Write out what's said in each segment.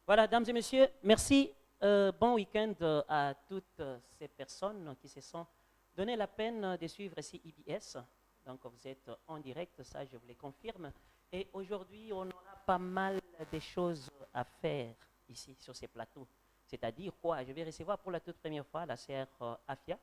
Voilà, dames et messieurs, merci. Bon week-end à toutes ces personnes qui se sont donné la peine de suivre ici IBS. Donc, vous êtes en direct, ça je vous le confirme. Et aujourd'hui, on aura pas mal de choses à faire ici sur ces plateaux. C'est-à-dire quoi? Je vais recevoir pour la toute première fois la sœur Afia,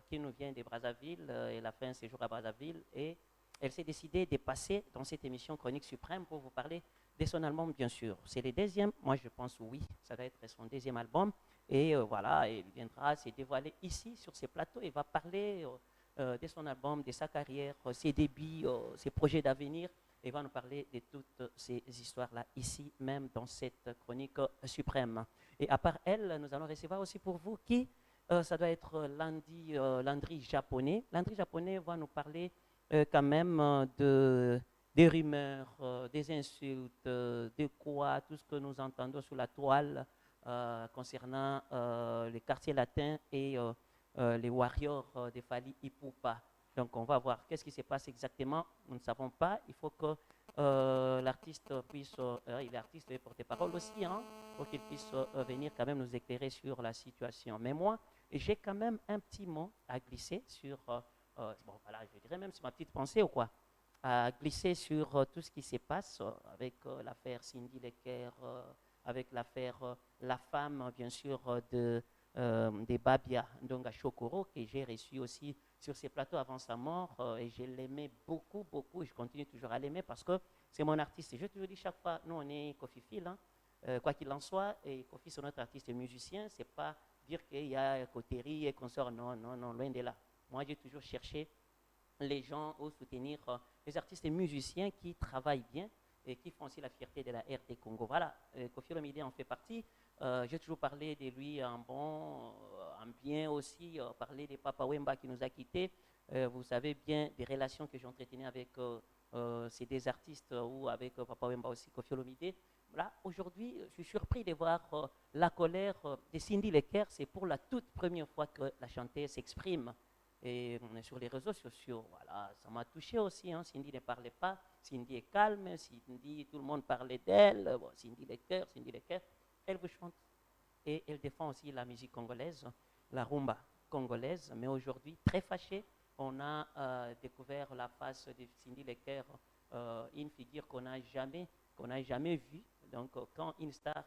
qui nous vient de Brazzaville. Elle a fait un séjour à Brazzaville et elle s'est décidée de passer dans cette émission Chronique Suprême pour vous parler de son album, bien sûr. C'est le deuxième, moi je pense oui, ça va être son deuxième album. Et voilà, il viendra se dévoiler ici sur ces plateaux et va parler de son album, de sa carrière, ses débuts, ses projets d'avenir. Et va nous parler de toutes ces histoires-là ici, même dans cette chronique suprême. Et à part elle, nous allons recevoir aussi pour vous qui, ça doit être Landry japonais. Landry japonais va nous parler quand même des rumeurs, des insultes, de quoi, tout ce que nous entendons sur la toile concernant les quartiers latins et les warriors de Fali Ipupa. Donc on va voir qu'est-ce qui se passe exactement. Nous ne savons pas. Il faut que l'artiste puisse, il est artiste et porte-parole aussi, hein, pour qu'il puisse venir quand même nous éclairer sur la situation. Mais moi, j'ai quand même un petit mot à glisser sur, bon voilà, je dirais même sur ma petite pensée ou quoi, à glisser sur tout ce qui se passe avec l'affaire Cindy Lecker, avec l'affaire La Femme, bien sûr, de Babia Ndonga Shokoro, que j'ai reçu aussi sur ces plateaux avant sa mort, et je l'aimais beaucoup, beaucoup, et je continue toujours à l'aimer parce que c'est mon artiste. Je te le dis chaque fois, nous on est Kofi Phil, hein, quoi qu'il en soit, et Kofi c'est notre artiste et musicien, c'est pas dire qu'il y a coterie et qu'on sort, non, non, non, loin de là. Moi j'ai toujours cherché les gens ou soutenir les artistes et musiciens qui travaillent bien et qui font aussi la fierté de la RT Congo. Voilà, Kofi Olomide en fait partie. J'ai toujours parlé de lui en bon, en bien aussi, parler de Papa Wemba qui nous a quittés. Vous savez bien des relations que j'ai entretenues avec ces deux artistes ou avec Papa Wemba aussi, Kofi Olomide. Voilà, aujourd'hui, je suis surpris de voir la colère de Cindy Lecker. C'est pour la toute première fois que la chanteuse s'exprime et on est sur les réseaux sociaux. Voilà, ça m'a touché aussi. Hein. Cindy ne parlait pas. Cindy est calme. Cindy, tout le monde parlait d'elle. Bon, Cindy les cœurs, Cindy les cœurs. Elle vous chante. Et elle défend aussi la musique congolaise, la rumba congolaise. Mais aujourd'hui, très fâchée, on a découvert la face de Cindy Lecker, une figure qu'on n'a jamais vue. Donc, quand une star,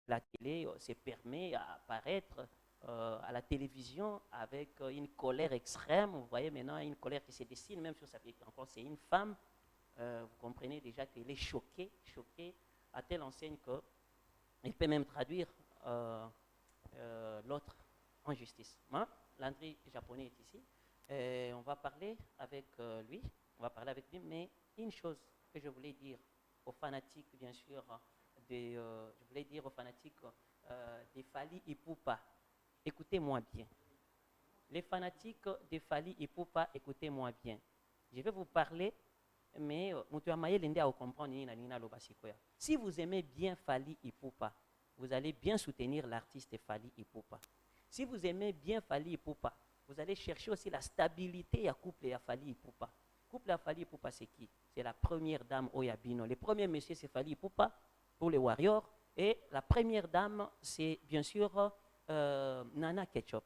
la télé, se permet à apparaître à la télévision avec une colère extrême, vous voyez maintenant une colère qui se dessine, même sur sa vie. Encore, c'est une femme, vous comprenez déjà qu'elle est choquée, choquée à telle enseigne qu'elle peut même traduire euh, l'autre en justice. Hein? Landry japonais est ici. On va parler avec lui. On va parler avec lui. Mais une chose que je voulais dire aux fanatiques, bien sûr, je voulais dire aux fanatiques des Fali Ipupa. Écoutez-moi bien. Les fanatiques de Fali Ipupa, écoutez-moi bien. Je vais vous parler, mais si vous aimez bien Fali Ipupa, vous allez bien soutenir l'artiste Fali Ipupa. Si vous aimez bien Fali Ipupa, vous allez chercher aussi la stabilité à couple à Fali Ipupa. Couple à Fali Ipupa, c'est qui? C'est la première dame Oyabino. Le premier monsieur, c'est Fali Ipupa pour les Warriors. Et la première dame, c'est bien sûr Nana Ketchup.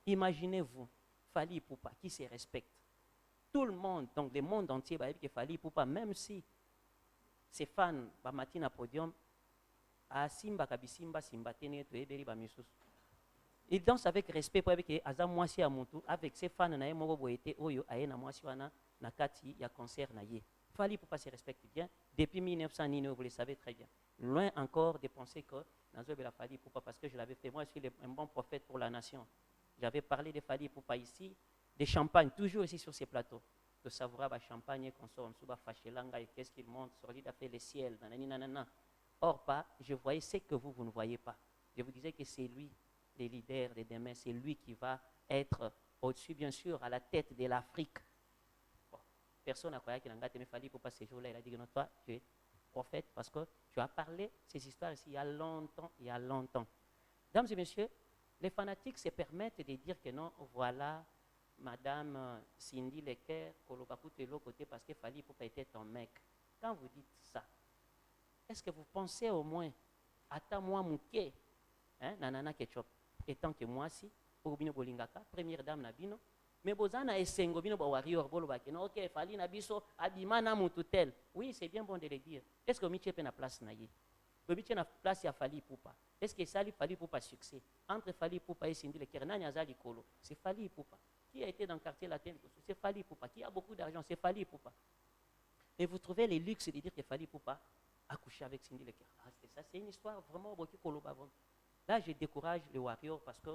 Imaginez-vous, Fali Ipupa, qui se respecte. Tout le monde, donc le monde entier, va dire que Fali Ipupa, même si ses fans, Matina Podium, a Simba Kabisimba, Simba Tene, Toederi, Bamisusu. Il danse avec respect pour avec Aza Mwasi Amuntu, avec ses fans, na Moro Boete, Oyo, Aena Mwasi Wana, Nakati, ya concert na ye. Fali Ipupa se respecte bien. Depuis 1900, vous le savez très bien. Loin encore de penser que Nazo la Fali Ipupa, parce que je l'avais fait, moi je suis un bon prophète pour la nation. J'avais parlé de Fali Ipupa ici, de champagne, toujours ici sur ces plateaux. De savourer la champagne qu'on sort en dessous, Fachelanga, et qu'est-ce qu'il monte, sur l'île fait le ciel, nanana. Or, pas, je voyais ce que vous ne voyez pas. Je vous disais que c'est lui, le leader de demain, c'est lui qui va être au-dessus, bien sûr, à la tête de l'Afrique. Bon, personne n'a croyé qu'il a gâté, mais Fali Ipupa ces jours-là, il a dit que non, toi, tu es prophète parce que tu as parlé ces histoires ici il y a longtemps, il y a longtemps. Mesdames et messieurs, les fanatiques se permettent de dire que non, voilà, Madame Cindy Lecker, Kolobakouté l'autre côté parce que Fali Ipupa était ton mec. Quand vous dites ça, est-ce que vous pensez au moins, attends-moi mouké, hein, nanana ketchup, étant que moi si, pour bino bolingaka, première dame nabino, mais bozana esengo bino ba warrior bolo ba keno, ok, fali na biso, abima na mututel. Oui, c'est bien bon de le dire. Est-ce que Miché na place na ye? Miché na place ya Fali Poupa. Est-ce que ça Fali Poupa succès? Entre Fali Poupa et Cindy Leker, nani azali kolo, c'est Fali Poupa. Qui a été dans le quartier latin? C'est Fali Poupa. Qui a beaucoup d'argent? C'est Fali Poupa. Et vous trouvez les luxes de dire que Fali Poupa a couché avec Cindy Leker. Ah, c'est ça, c'est une histoire vraiment beaucoup kolo bavon. Là, je décourage les warriors parce que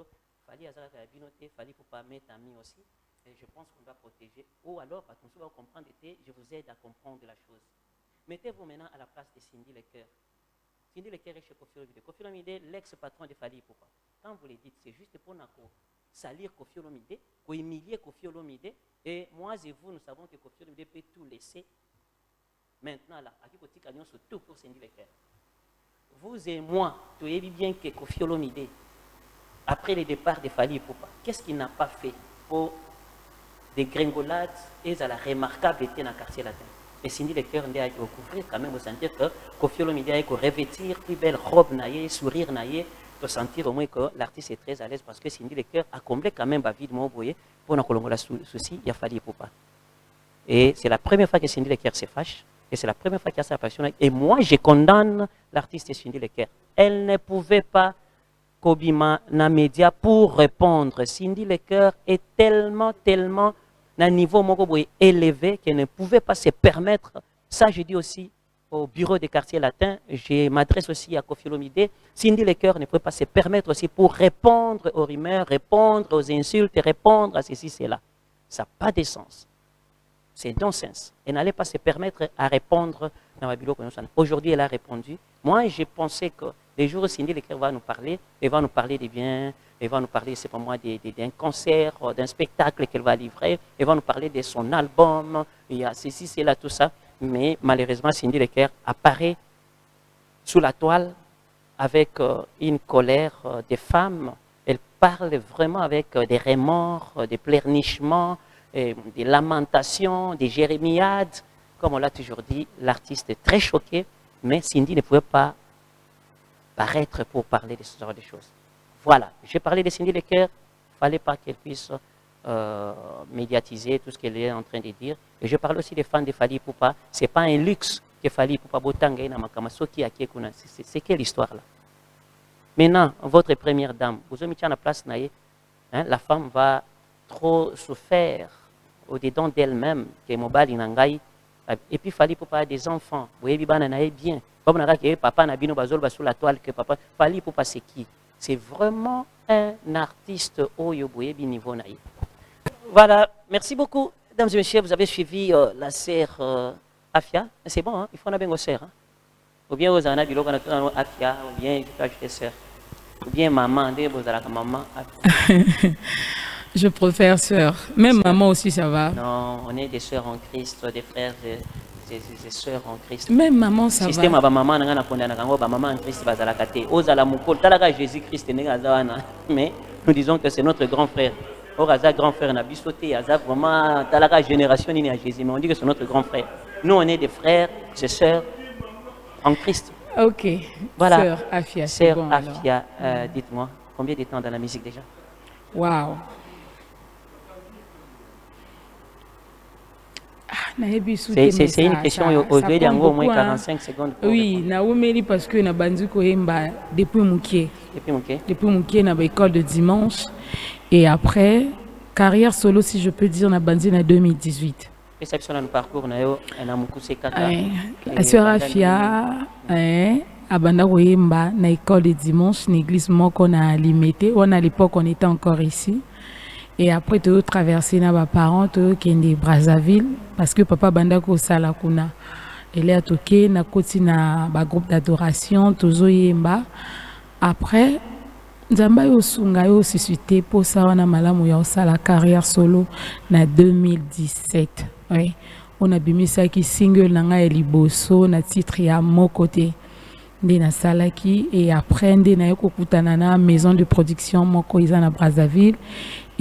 Fali Azara Binoté, Fali Poupa m'est ami aussi. Et je pense qu'on doit protéger. Ou alors, parce qu'on va comprendre, je vous aide à comprendre la chose. Mettez-vous maintenant à la place de Cindy Leker. Cindy Leker est chez Koffi Olomide. Koffi Olomide, l'ex-patron de Fali Poupa. Quand vous le dites, c'est juste pour salir Koffi Olomide, pour humilier Koffi Olomide. Et moi et vous, nous savons que Koffi Olomide peut tout laisser. Maintenant, là, à qui côté cagnon sur tout pour Cindy Leker. Vous et moi, vous savez bien que Koffi Olomide, après le départ de Fali Poupa, qu'est-ce qu'il n'a pas fait pour des gringolades et à la remarquabilité dans le quartier latin? Et Cindy Leker a recouvrir quand même, vous sentir que Koffi Olomide a revêtir plus belle robe naïe, sourire naïe, pour sentir au moins que l'artiste est très à l'aise parce que Cindy Leker a comblé quand même la vie de mon boyer pour nous colomber la souci, il a fallu Poupa. Et c'est la première fois que Cindy Leker se fâche, et c'est la première fois qu'il y a sa passion. Et moi, je condamne l'artiste Cindy Leker. Elle ne pouvait pas Kobima na média pour répondre. Cindy Leker est tellement d'un niveau élevé qu'elle ne pouvait pas se permettre. Ça, je dis aussi au bureau des quartiers latins, je m'adresse aussi à Koffi Olomide. Cindy Leker ne pouvait pas se permettre aussi pour répondre aux rumeurs, répondre aux insultes, répondre à ceci, cela. Ça n'a pas de sens. C'est non-sens. Elle n'allait pas se permettre à répondre dans la bureau. Aujourd'hui, elle a répondu. Moi, j'ai pensé que les jours où Cindy Leker va nous parler, elle va nous parler des biens, elle va nous parler, c'est pas moi, d'un concert, d'un spectacle qu'elle va livrer, elle va nous parler de son album, il y a ceci, c'est là, tout ça. Mais malheureusement, Cindy Leker apparaît sous la toile avec une colère des femmes. Elle parle vraiment avec des remords, des pleurnichements, des lamentations, des jérémiades. Comme on l'a toujours dit, l'artiste est très choqué, mais Cindy ne pouvait pas paraître pour parler de ce genre de choses. Voilà, j'ai parlé de Cindy Leker, il ne fallait pas qu'elle puisse médiatiser tout ce qu'elle est en train de dire. Et je parle aussi des fans de Fali Poupa. Ce n'est pas un luxe que Fali Poupa Botanga na Makamaso qui a Kiekuna. C'est quelle histoire là? Maintenant, votre première dame, vous avez mis à la place, la femme va trop souffrir au-dedans d'elle-même, que Mobali Nangai. Et puis Fali Poupa a des enfants. Vous voyez, bien. Comme papa n'a bino bazol sous la toile que papa. Fali Poupa c'est qui? C'est vraiment un artiste au Yoboyebi niveau naïf. Voilà, merci beaucoup, mesdames et messieurs. Vous avez suivi la sœur Afia. C'est bon, hein? Il faut en avoir une sœur. Hein? Ou bien vous en avez dit Afia, ou bien je peux ajouter sœur. Ou bien maman, vous avez maman. Je préfère sœur. Même sœur. Maman aussi, ça va. Non, on est des sœurs en Christ, des frères, des sœurs en Christ. Même maman, ça système va. Maman en Christ va la kate. Ozala mukol talaga Jésus-Christ mais nous disons que c'est notre grand frère. Oraza grand frère n'a bisoté, aza vraiment talaga génération ni à Jésus, mais on dit que c'est notre grand frère. Nous on est des frères, des sœurs en Christ. OK. Voilà. Sœur Afia. Sœur bon, Afia, dites-moi, combien de temps dans la musique déjà? Waouh. C'est une question aujourd'hui au moins 45 secondes. Oui, Naomi parce que na banduko yemba depuis Moukié. Depuis Moukié na école de dimanche et après carrière solo si je peux dire na bandi na 2018. Réception dans le parcours na yo na mukuse kaka. La sœur Afia abanda koyemba na école de dimanche na église moko na Limité. On à l'époque on était encore ici. Et après, tu as traversé mes parents, tu as Brazzaville, parce que papa Bandako Salakuna. Elle est toqué, na côté na groupe d'adoration, toujours yemba. Après, Nzamba yo sunga yo suscité pour ça on a malamu ya la carrière solo na 2017. Oui, on a bimi ça qui single nanga eliboso na titre ya mon côté. Ndena salaki et après ndena yoko kutana na maison de production moko iza na Brazzaville.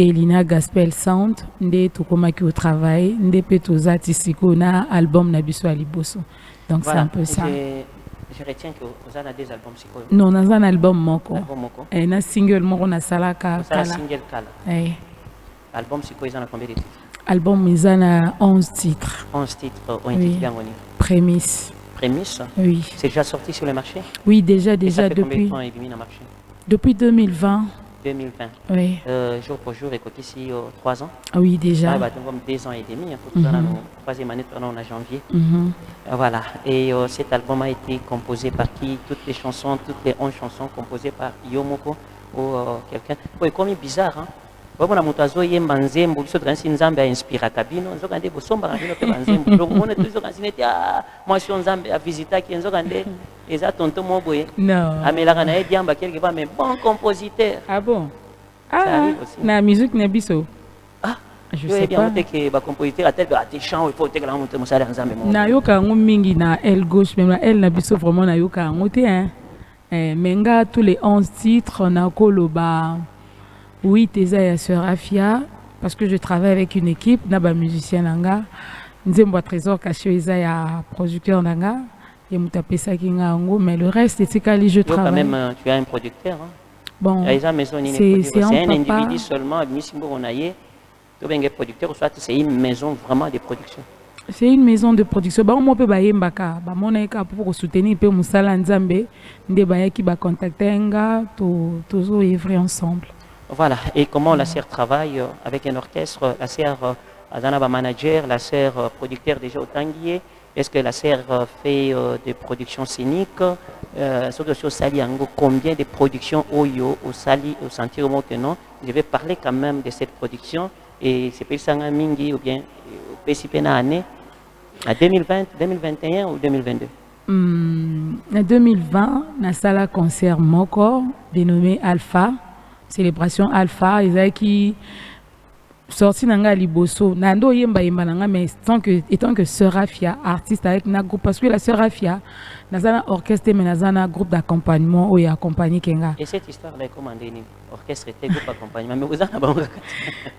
Et Lina Gospel Sound, ndé tokomaki au travail, ndé pe tozati siko na album na biso aliboso. Donc voilà, c'est un peu ça. Je retiens que vous avez des albums psycho. Non, dans un album moko. Album moko. Et un single moko na salaka Ça kala. single kala. Eh. Album psycho, ils en ont combien de titres? Album ils en a 11 titres. 11 titres ont Oui. été bien connus. Prémisse. Prémisse. Oui. C'est déjà sorti sur le marché? Oui, déjà Et ça fait combien depuis de temps il est mis dans le marché? depuis 2020. 2020. Oui. Jour pour jour, et ici 3 ans. Oui, déjà. Ah, bah, donc, comme 2 ans et demi. Pour tout ça, dans la troisième année, on a janvier. Mhm. Voilà. Et cet album a été composé par qui? Toutes les chansons, toutes les 11 chansons composées par Yomoko ou quelqu'un. Oui, comme bizarre, hein? Voilà, mutazo yemba nzembo biso transi nzambe a inspira kabino nzoka nde bosomba kabino pe banzembo donc mona tuzo kansi neti moi si nzambe a visita ki nzoka nde eza tonto moboye Non. amelaka na ediamba quelque part mais bon compositeur. Ah bon? Ça Ah, arrive aussi. na musique na biso. Ah, Je yo sais bien pas. monté que ba compositeur a tel ba te chant il faut te kala monter mosala nzambe mo. Na yoka yango mingi na aile gauche, même na aile na biso vraiment na yoka yango te, hein. Menga tous les 11 titres na koloba. Oui, Teza et Sœur Afia, parce que je travaille avec une équipe, naba musicien nanga, nzembo trésor caché Eza ya producteur nanga, et mutapesa kinga ango, mais le reste c'est kali je Yo quand travaille. même tu as un producteur hein. Bon, Il y a maison ni c'est c'est un un papa. individu seulement misimbo onaye. To benga producteur soit c'est une maison vraiment de production. c'est une maison de production. Ba mo pe ba yembaka, ba mona eka pour soutenir pe musala nzambe, nde ba yaki ba contacter nga to zo œuvrer ensemble. Voilà. Et comment la sœur travaille avec un orchestre? La sœur Adana manager, la sœur producteur déjà au Tanguier. Est-ce que la sœur fait des productions scéniques? Sur Sali Ango, combien de productions Oyo au Sali au Sentier au Montenon? Je vais parler quand même de cette production et c'est pas ça mingi ou bien au PCP na année à 2020, 2021 ou 2022? En 2020, na sala concert moko dénommé Alpha. Célébration Alpha, ils qui sorti nanga liboso nando yemba yemba nanga mais étant que Sœur Afia artiste avec na groupe parce que la Sœur Afia nazana orchestre mais nazana groupe d'accompagnement où il accompagné kenga. Et cette histoire là comment ndeni orchestre était groupe accompagnement mais vous en avez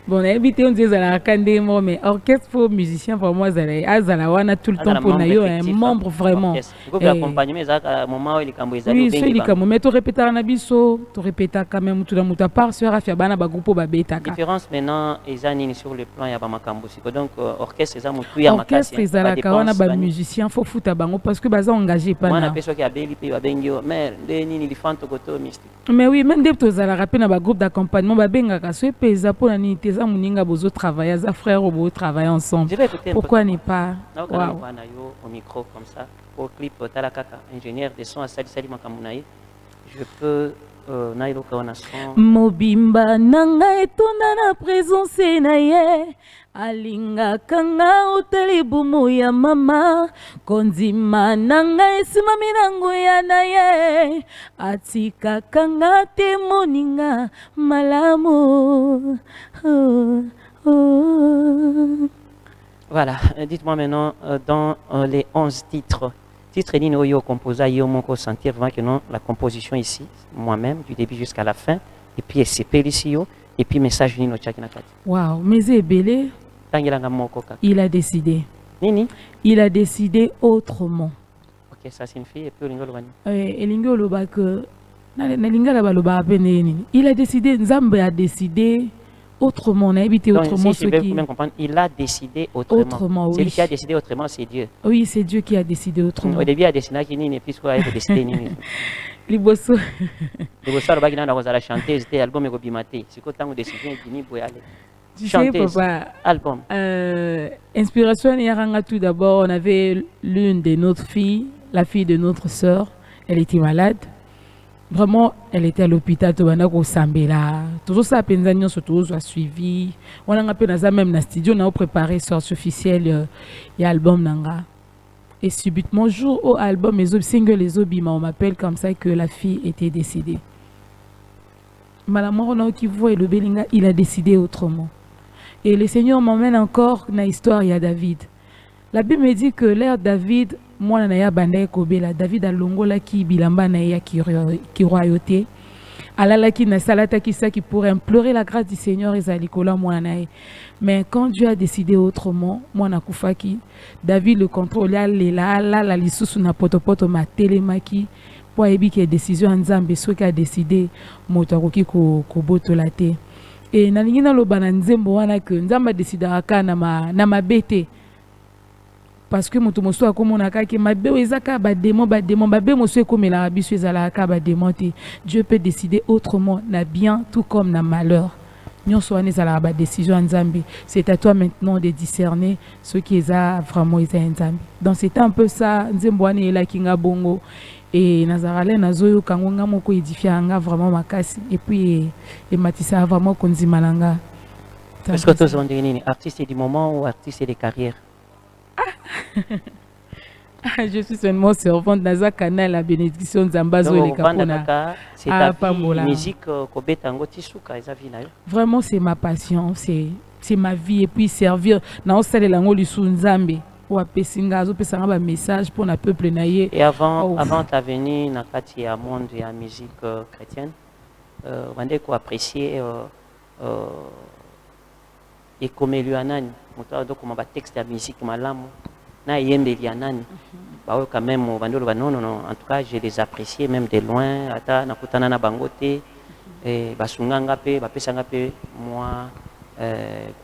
bon na habité on disait la kande mo mais orchestre pour musicien pour moi azala wana tout le temps pour na yo un membre vraiment groupe d'accompagnement ça moment où il cambo ezali oui celui comme mais to répéter na biso to répéter quand même tout dans muta part Sœur Afia bana ba groupe ba beta ka différence maintenant ezani sur le plan ya ba makambo siko donc orchestre eza mutu ya makasi orchestre ezalaka wana ba musicien faut fouta bango parce que baza engagé pas na peso ki abeli pe babengi yo mais ndeni ni lifanto koto mystique mais oui même des tozalaka pe na ba groupe d'accompagnement babengaka so pesa pour na nini teza muninga bozo travailler za frère ou bozo travailler ensemble pourquoi ne pas wow na yo au micro comme ça au clip tala kaka ingénieur de son asali sali makambo na ye je peux mobimba nanga etonda na présence na ye alingaka nga otali bumu ya mama kondima nanga esimami na nguya na ye atikaka nga te moninga malamu. Voilà, dites-moi maintenant dans les 11 titres Nino Oyo composa Yomoko sentir vraiment que non, la composition ici, moi-même, du début jusqu'à la fin, et puis SCP ici, et puis message Nino Tchakinakati. Waouh, mais Ebele, il a décidé. Nini? Il a décidé autrement. Ok, ça signifie, et puis Lingolobani. Lingoloba que. Il a décidé, Nzambe a décidé. Autrement, on a évité autrement si je bien comprendre, il a décidé autrement. Oui. Celui qui a décidé autrement, c'est Dieu. Oui, c'est Dieu qui a décidé autrement. Au début, il a décidé qu'il n'y a plus quoi, il a décidé. Liboso. Liboso, le bagage dans la chanteuse, c'était album et Gobimate. C'est quand on décide de aller. Tu sais, papa, album. Inspiration, tout d'abord, on avait l'une de notre filles, la fille de notre sœur, elle était malade. Vraiment, elle était à l'hôpital, au Sambela. Toujours ça, Penzagnon, surtout, a suivi. On a appelé même dans studio, on a préparé sortie officielle et album nanga. Et subitement, jour au album, les single les obima, on m'appelle comme ça que la fille était décédée. Malamor, qui voit le Belinga, il a décidé autrement. Et le Seigneur m'emmène encore dans l'histoire, il y a David. La Bible me dit que l'ère David, moi, David a longola qui bilamba na ya qui royauté. alalaki na salata qui pour implorer la grâce du Seigneur ezalikola mwana. Mais quand Dieu a décidé autrement, mwana kufaki, David le contrôle la lisusu na potopoto matelemaki po ebi ke décision nzambe soki a décidé moto akoki ko botola te. Et nalingi na loba na nzembo wana ke nzamba décidaka na mabete. Parce que moto moso akomona kaki mabe ezaka ba démon babe moso ekomela biso ezalaka ba démon te. Dieu peut décider autrement na bien tout comme na malheur. Nyonso wana ezalaka ba décision nzambe. C'est à toi maintenant de discerner ce qui est vraiment nzambe. Donc c'était un peu ça nzembo wana elaki nga bongo. Et nazarale nazoyo kangonga moko édifia nga vraiment makasi et puis et matisa vraiment konzimalanga. Est-ce que tu es un artiste du moment ou artiste de carrière? Je suis seulement servante dans un canal la bénédiction Zambazo et Kapona. C'est ta musique vraiment c'est ma passion, c'est ma vie et puis servir dans salle lango lisunzambe ou apesinga zo pesanga ba message pour na peuple naie. Et avant ta venue na kati ya monde ya musique chrétienne wande ko apprécier et comme Luanani moto donc comme ba texte ya musique malamu na yembeli ya nani ba quand même bandolo ba non en tout cas je les appréciais même de loin ata nakutana na bangote et basunganga pe bapesanga pe moi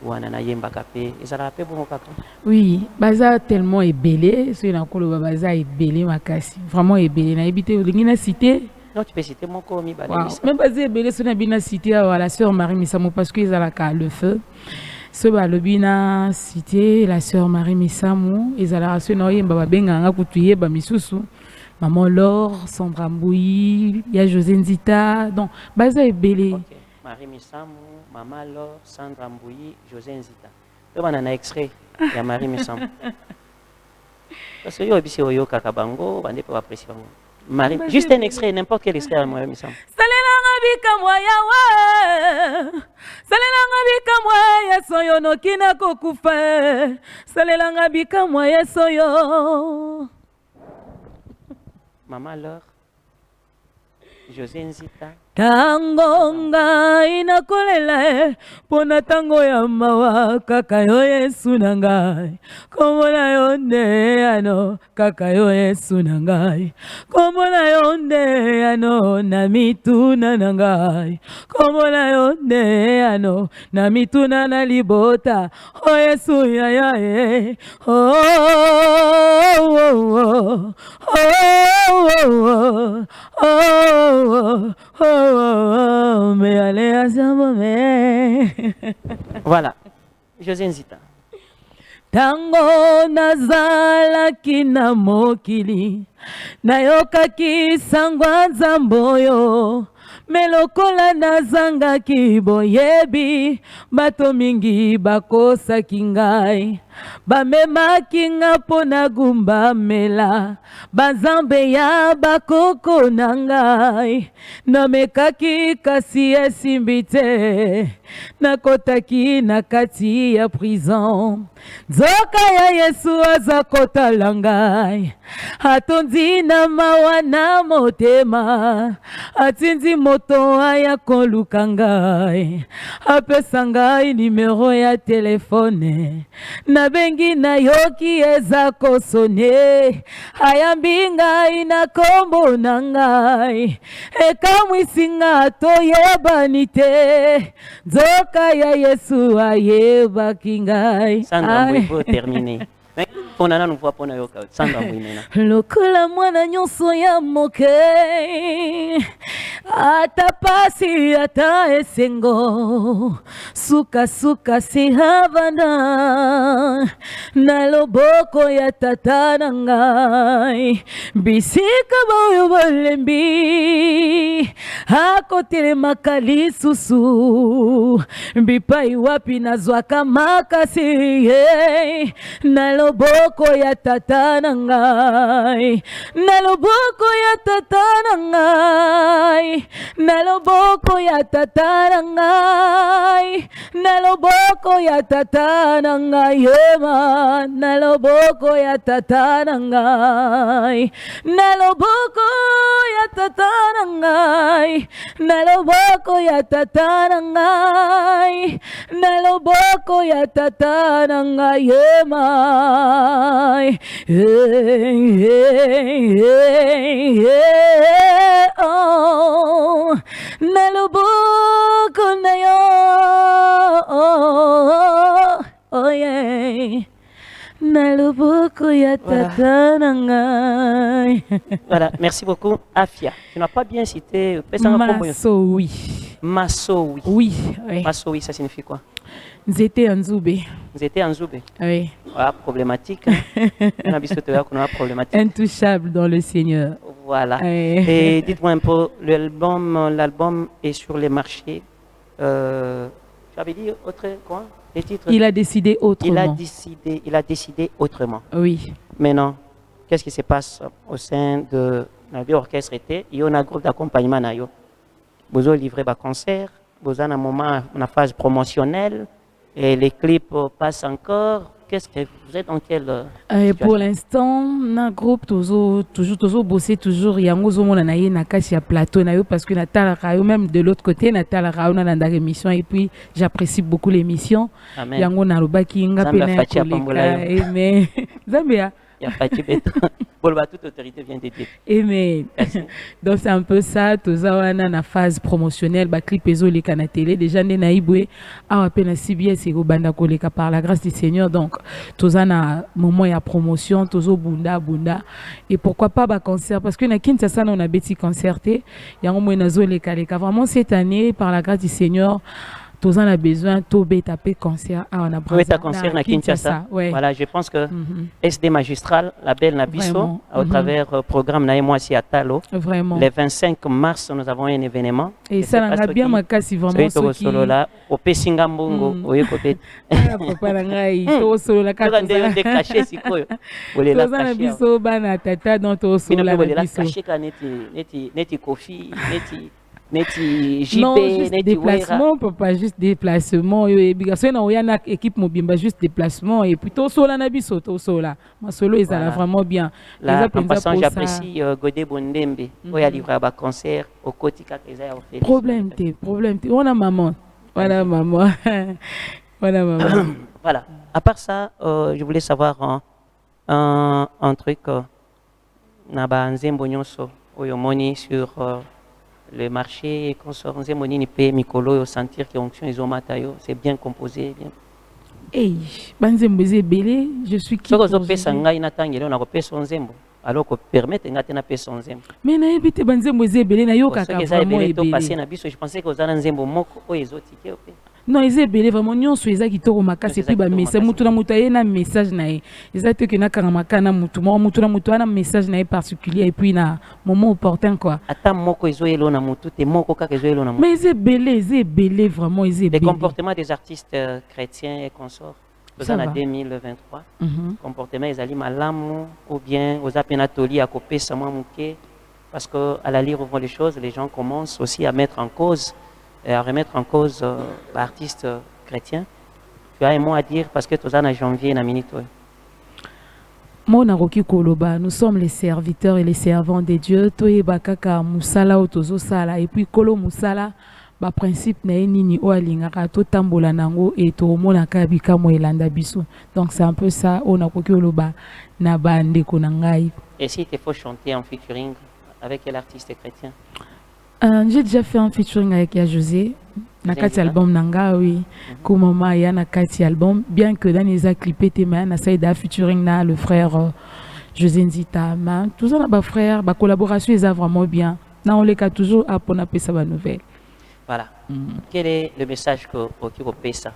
kuana na yemba kapé ezala pe bon kaka. Oui, baza tellement ébélé, c'est na kolo baza ébélé makasi, vraiment ébélé na habité lingina cité. Non, tu peux citer mon commis ba. Même basé ébélé sur na bina cité à la sœur Marie Misamo parce que ezala ka le feu. Ce balobina cité la sœur Marie Misamo ezala raso na yemba ba benganga kutuye ba misusu. Maman Laure, Sandra Mbouyi, il y a José Nzita, donc baza ébélé. Okay. Marie Misamo, Maman Laure, Sandra Mbouyi, José Nzita. Tu as un extrait de Marie Misamo. Parce que yo bisi oyo kakabango, bande pour apprécier bango. Marie, juste un extrait, n'importe quel extrait de Marie Misamo. Salelanga bika moya wa. Salelanga bika moya soyo no kina kokufa. Salelanga bika moya soyo. Maman Laure, José Nzita. Tango ngai nakolela pona tango ya mawa kaka yo Yesu na ngai komona yo nde ano kaka yo Yesu na ngai komona yo nde ano na mituna na ngai komona yo nde ano na mituna na libota o Yesu ya ya e oh oh oh oh oh, mais allez à voilà, José Nzita. Tango nazalaki na mokili nayokaki sangwa nzamboyo melokola nazangaki boyebi bato mingi bakosaki ngai bamemaki nga pona gumbamela banzambe ya bakoko na ngai namekaki kasi esimbi te nakotaki na kati ya prison nzoka ya Yesu aza kotala ngai atondi na mawa na motema atindi moto aya koluka ngai apesa ngai nimero ya telefone nabengi na yoki eza kosone ayambi ngai na kombo na ngai ekamwisi nga toyebani te nzoka ya Yesu ayebaki ngai. Sandra, il faut terminer. On a nous voit pour nous Sandra Mbouyi. Lokola mwana nyonso ya moke ata pasi ata esengo suka suka si havana na loboko ya tata na ngai bisika boyo bolembi akotelemaka lisusu bipai wapi nazwaka makasi na loboko ya tata na ngai na loboko ya tata na ngai na loboko ya tata na ngai, na loboko ya tata na ngai, yema, na loboko ya tata na ngai, na loboko ya tata na ngai, na loboko ya tata na ngai, na loboko ya tata na ngai, yema, oh, na loboko na yo, oh yeah, na loboko ya tata na ngai. Voilà, merci beaucoup. Afia, tu n'as pas bien cité. Masowi. Masowi. Oui, oui. Masowi, ça signifie quoi? Nzete Nzoube. Nzete Nzoube. Oui. Ah, problématique. On a problématique. Intouchable dans le Seigneur. Voilà. Oui. Et dites-moi un peu, l'album est sur les marchés. Tu avais dit autre quoi? Les titres? Il a décidé autrement. Il a décidé autrement. Oui. Maintenant, qu'est-ce qui se passe au sein de l'orchestre? Il y a un groupe d'accompagnement. Vous avez livré un concert, vous avez un moment, une phase promotionnelle, et les clips passent encore. Qu'est-ce que vous êtes dans quelle pour l'instant, un groupe toujours bossé toujours. Il y a un na plateau parce que Natal même de l'autre côté Natal Rayo na dans l'émission et puis j'apprécie beaucoup l'émission. Amen. Yango na lobaki nga pena koleka. Amen. Zambia. Il n'y a pas de bête. Toute autorité vient de dire. Amen. Donc c'est un peu ça. Tozawana na phase promotionnelle, ba clip ezo les na télé. Déjà né na ibwe, a peine CBS et go banda koleka par la grâce du Seigneur. Donc tozana moment ya promotion, tozo bunda. Et pourquoi pas ba concert parce que na Kinshasa on a beti concerté. Yango mo na zo les kaleka. Vraiment cette année par la grâce du Seigneur. Tous en a besoin, Tobé taper concert à on a concert à Kinshasa. Ouais. Voilà, je pense que SD Magistral, la belle Nabiso, au travers programme Naïmo à Talo. Vraiment. Le 25 mars, nous avons un événement. Et ça n'a bien marqué si vraiment ceux qui solo là, au Pesingambongo, au Yokope. Papa nangai, to solo la carte. Vous caché si quoi? Vous les la caché. Biso bana tata dans to solo la biso. Caché quand neti Kofi, neti JP, non, juste déplacement, papa, juste déplacement. Et bien, si on a une équipe mobile, juste déplacement. Et puis, tout solo na biso, tout solo là. Ma solo, ils allaient vraiment bien. Là, en passant, j'apprécie Godé Bondembe. On a livré un concert au Kotika. Problème, on a maman. Voilà, maman. Voilà, maman. Voilà. À part ça, je voulais savoir un truc. Naba Nzembo Nyonso, Oyomoni sur le marché, quand on se monine paye Mikolo, sentir que l'onction est au matayo, c'est bien composé. Bien. Hey, Banzemboze Belé, je suis qui? Alors qu'on permet de faire son zembo. Mais na ebite Banzemboze Belé na yo kaka vraiment ebele. Je pensais que vous avez un zembo moko o exotique. Non, ils ebele vraiment nyonso eza kitoko makasi puis ba message mutu na mutu na message na ye. Eza te que na karamaka na mutu na message na particulier et puis na moment opportun quoi. Ata moko ezoyelo na mutu te moko kaka ezoyelo na mutu. Mais ils ebele vraiment ils ebele. Les comportements des artistes chrétiens et consorts. Vous en 2023. Comportement ezali malamu ou bien aux appenatoli à copier ça muke parce que à la lire on voit les choses, les gens commencent aussi à mettre en cause à remettre en cause l'artiste chrétien. Tu as un mot à dire parce que tu es en janvier na minute. Mon Aroki Koloba, nous sommes les serviteurs et les servants de Dieu. Toyeba kaka musala otozo sala et puis kolo musala ba principe na nini o alingaka to tambola nango et to mona kabika mo elanda biso. Donc c'est un peu ça on Aroki Koloba na bande konangai. Et si il faut chanter en featuring avec quel artiste chrétien? J'ai déjà fait un featuring avec José. Nakati album nanga oui. Kumama ya nakati album bien que dans les clips téma na saïda featuring na le frère José Nzita. Mais tout ça ba frère, ba collaboration est vraiment bien. Na on les cas toujours à pour na pesa ba nouvelle. Voilà. Quel est le message que vous pesa?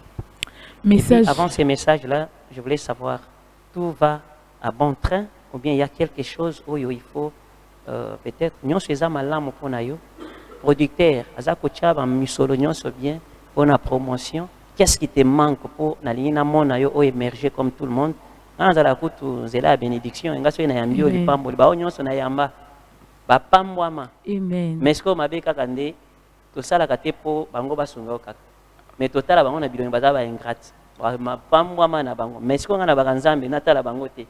Message. Avant ces messages là, je voulais savoir tout va à bon train ou bien il y a quelque chose où il faut peut-être nous faisons malamu pour nayo producteur azako chaba misolo nyonso bien pour la promotion. Qu'est-ce qui te manque pour nalina mona yo o émerger comme tout le monde? Anzala kutu zela bénédiction ngaso na yambio lipambo ba nyonso na yamba ba pambwama. Amen. Mais ce que mabeka kande tout ça la kate po bango basunga kaka mais total bango na bilongi baza ba ingrate ma pambwa mana bango mais siko ngana bakanzambe natala bango te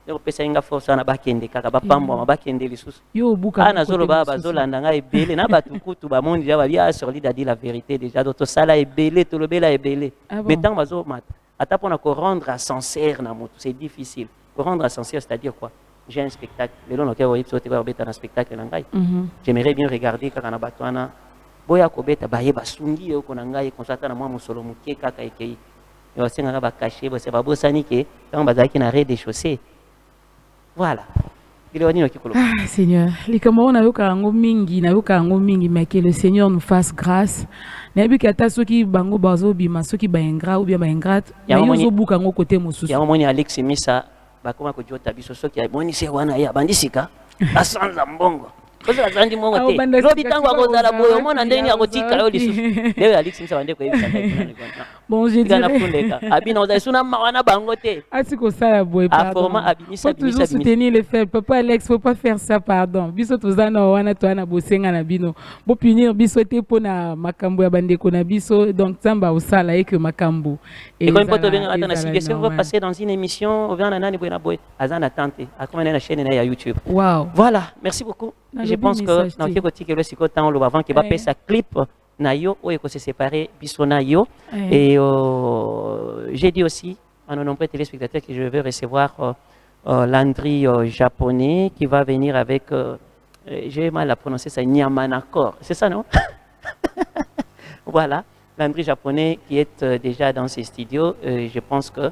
yo pesa inga force na bakende kaka ba pambwa mabakende lisusu yo buka ana zolo ba bazolanda nga ebele na batukutu ba mondi ya ba bia sur l'idée dit la vérité déjà donc ça la ebele to lobela ebele mais tant bazo mata ata pona ko rendre à sincère na moto c'est difficile ko rendre à sincère c'est-à-dire quoi j'ai un spectacle le long lequel vous êtes beta un spectacle na ngai j'aimerais bien regarder kaka na batwana boya ko beta baye basungi yo ko na ngai constate na moi musolo muke kaka ekei yo senga ba cacher bo se ba bosani ke tant bazaki na rez-de-chaussée voilà. Ah, Seigneur, les camarades n'ont mingi, mais que le Seigneur nous fasse grâce. N'abi kata soki bango bazo bima soki ba ingra ou bien ba ingrate. Ya yo buka ngo côté mosusu. Ya moni Alex Misa ba koma ko jota biso soki moni se wana ya bandisika asanza mbongo. Koza azandi mbongo te. Lobi tango akozala boyo mona ndeni akotika yo lisusu. Leo Alex Misa bande ko yebisa kana. Bon, j'ai dit. Abina oza suna mawana bango te. Atiko sala boy pardon. Faut toujours soutenir les faibles. Papa Alex, faut pas faire ça pardon. Biso tozana wana to ana bosenga na bino. Bo punir biso te pona makambo ya bande ko na biso donc samba osala et que makambo. Et quand poto bien atana si on va passer dans une émission, on vient na nani boyna boy azana tante. Akoma na chaîne na YouTube. Wow. Voilà, merci beaucoup. Je pense que dans quelque que le siko temps le avant qui va passer sa clip Nayo, où il se séparer, Bissonayo. Et j'ai dit aussi à nos nombreux téléspectateurs que je vais recevoir Landry japonais qui va venir avec, j'ai mal à prononcer ça, Nyamanakor. C'est ça, non? Voilà, Landry japonais qui est déjà dans ses studios. Je pense que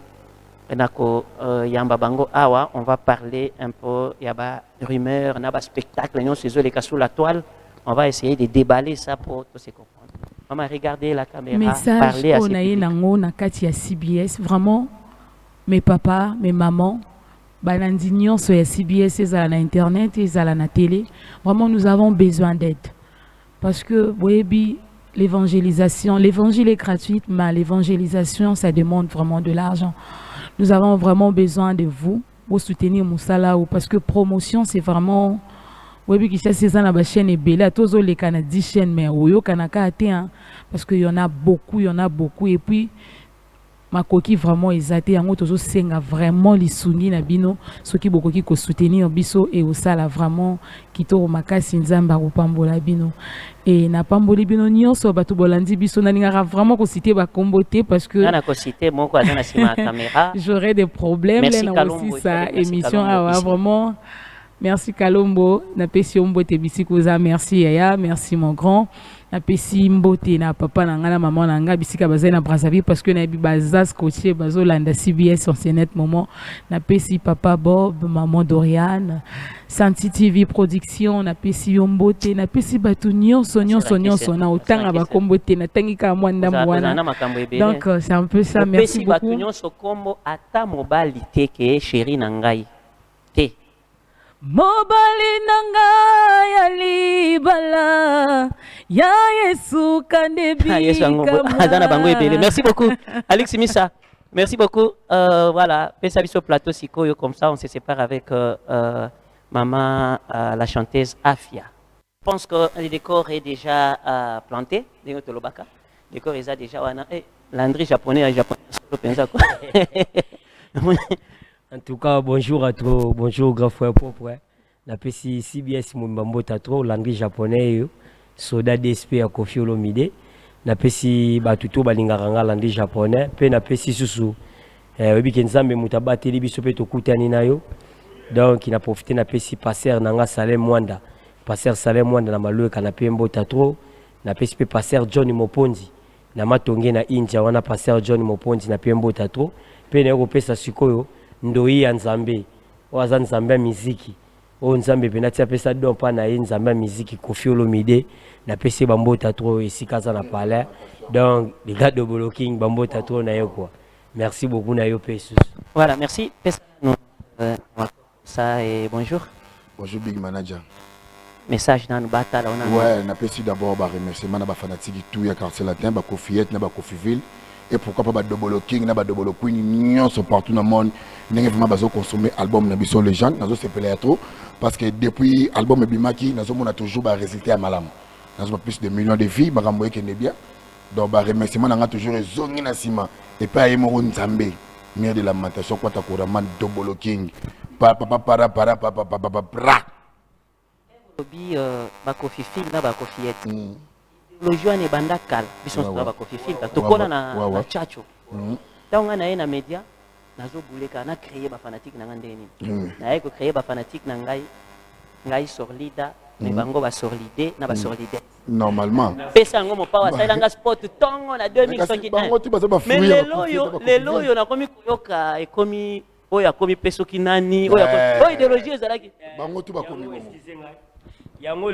Nako Yamba Bango Awa, on va parler un peu, il y a des rumeurs, il y a des spectacles, il y a des cas sous la toile. On va essayer de déballer ça pour tous se comprendre. On va regarder la caméra, message parler à ces CBS, vraiment, mes papas, mes mamans, balandignon sur CBS, ils à l'internet, ils à la télé. Vraiment, nous avons besoin d'aide. Parce que, oui, l'évangélisation, l'évangile est gratuit, mais l'évangélisation, ça demande vraiment de l'argent. Nous avons vraiment besoin de vous pour soutenir Moussala, parce que promotion, c'est vraiment... Oui, qui c'est ça, la chaîne est belle. Tous les canaux 10 chaînes, mais oui, parce qu'il y en a beaucoup, Et puis, ma coquille vraiment exaté, en gros, senga vraiment les sounis na bino, ceux qui beaucoup qui soutenir biso et au sala vraiment qui to makasi nzamba ou pambola bino. Et na pamboli bino nyonso batu bolandi biso na ningara vraiment ko citer ba komboté parce que na ko citer mon ko na sima caméra. J'aurais des problèmes là aussi ça émission vraiment. Merci Kalombo, napesi mbote bisikuza, merci Yaya, merci mon grand. Napesi mbote na papa na ngala maman na nga bisika bazai na Brazzaville parce que na bi bazas coaché bazo landa CBS anciennet moment. Napesi papa Bob, maman Doriane, Santi TV production, napesi mbote, napesi batu nyonso na otanga ba kombote na tangika mwanda mwana. Donc c'est un peu ça, merci beaucoup. Batu nyonso kombo ata mobilité ke chéri na ngai. Te Mobali nanga ya libala ya Yesu kandebika. Merci beaucoup Alex Misa. Merci beaucoup. Voilà, pesa biso plateau sikoyo comme ça on se sépare avec maman la chanteuse Afia. Je pense que le décor est déjà planté. Le décor est déjà wana. Landry japonais quoi. En tout cas, bonjour à tous, bonjour grand frère propre. La PC CBS Mumbambo Tatro, Landry japonais, Soda DSP à Kofi Olomide. La PC Batuto Balingaranga Landry japonais, pe na PC Susu. Webi Kenzambe Mutabate Libiso Peto Kutani Nayo. Donc, il a profité na PC Passer Nanga Salem Mwanda. Passer Salem Mwanda na Malue Kanapé Mbo Tatro. Na PC Passer Johnny Moponzi. Na Matonge na India, wana Passer Johnny Moponzi na Pembo Tatro. Pe na Europesa Sikoyo. Ndoi ya Nzambe, waza Nzambe miziki. O Nzambe penati pesa don pa na Nzambe miziki Kofi Olomide na pesi bambo tatro esika za na palais. Donc les gars de Boloking bambo tatro na yo quoi. Merci beaucoup na yo pesus. Voilà, merci. Ça et bonjour. Bonjour Big Manager. Message dans le bataille on a. Ouais, na pesi d'abord ba remerciement na ba fanatique tout ya quartier latin ba Kofiette na ba Kofiville. Et pourquoi pas Double King, Double Queen, Nyon sont partout dans le monde. Nous avons vraiment consommé l'album de Légende, nous avons trop parce que depuis l'album de Bimaki, nous avons toujours résulté à Malam. Nous plus de millions de vies, bakamboye qui bien. Donc bah remerciement n'a toujours zongi na sima et pas yemo nzambe. Mère de lamentation quoi ta couraman double king. Para. Obi bakofi fil na bakofi et. Le joie ne banda kal. Bison sera bakofi fil. Tokola na chacho. Tanga na na média nazo buleka na créer ba fanatique na ngandeni. Na eko créer ba fanatique na ngai sorlida mais bango ba sorlide na ba sorlide. Normalement. Pesa ngo mo pawa sailanga sport tongo na 2051. Mais lelo yo na komi koyoka e komi oya komi peso kinani oya idéologie ezalaki. Bango tu ba komi yango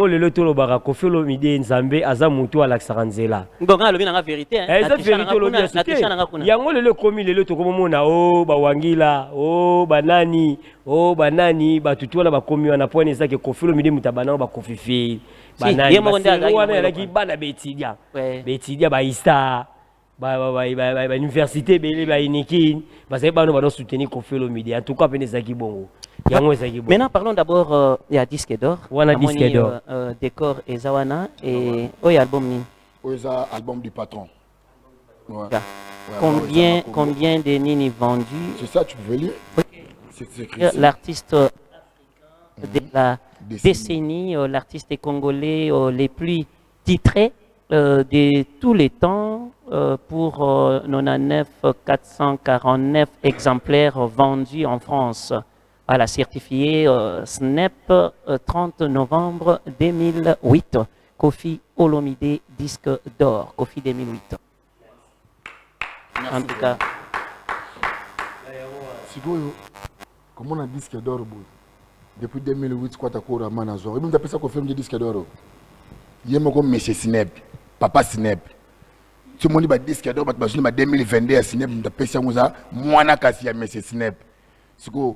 lelo tolo baka Koffi Olomide Nzambe aza mutu alakisaka nzela. Ngonga lobi na vérité hein. Eza vérité lobi ya yango lelo komi lelo to komona o bawangila o banani batutu wana bakomi wana pone ezake Koffi Olomide mutabana ba Koffi Fil banani wana yalaki bana betidia ba ista ba université bele ba inikini bazali bano bano soutenir Koffi Olomide en tout cas pene ezaki bongo. Maintenant, parlons d'abord il y a disque d'or. Wana disque d'or. Décor et Zawana et oui album ni. Oui album du patron. Ouais. Combien de nini vendus? C'est ça tu peux lire. L'artiste de la décennie, l'artiste congolais les plus titrés de tous les temps pour 99 449 exemplaires vendus en France. Voilà, certifié SNEP 30 novembre 2008. Koffi Olomide, disque d'or. Koffi 2008. En tout cas. Comment on a disque d'or depuis 2008, quoi t'as couru à Manazor. Et même t'as ça qu'on fait un disque d'or. Il y a mon monsieur SNEP, papa SNEP. Tout le monde dit disque d'or, mais 2022 à SNEP, t'as ça moi na kasi à monsieur SNEP. C'est quoi?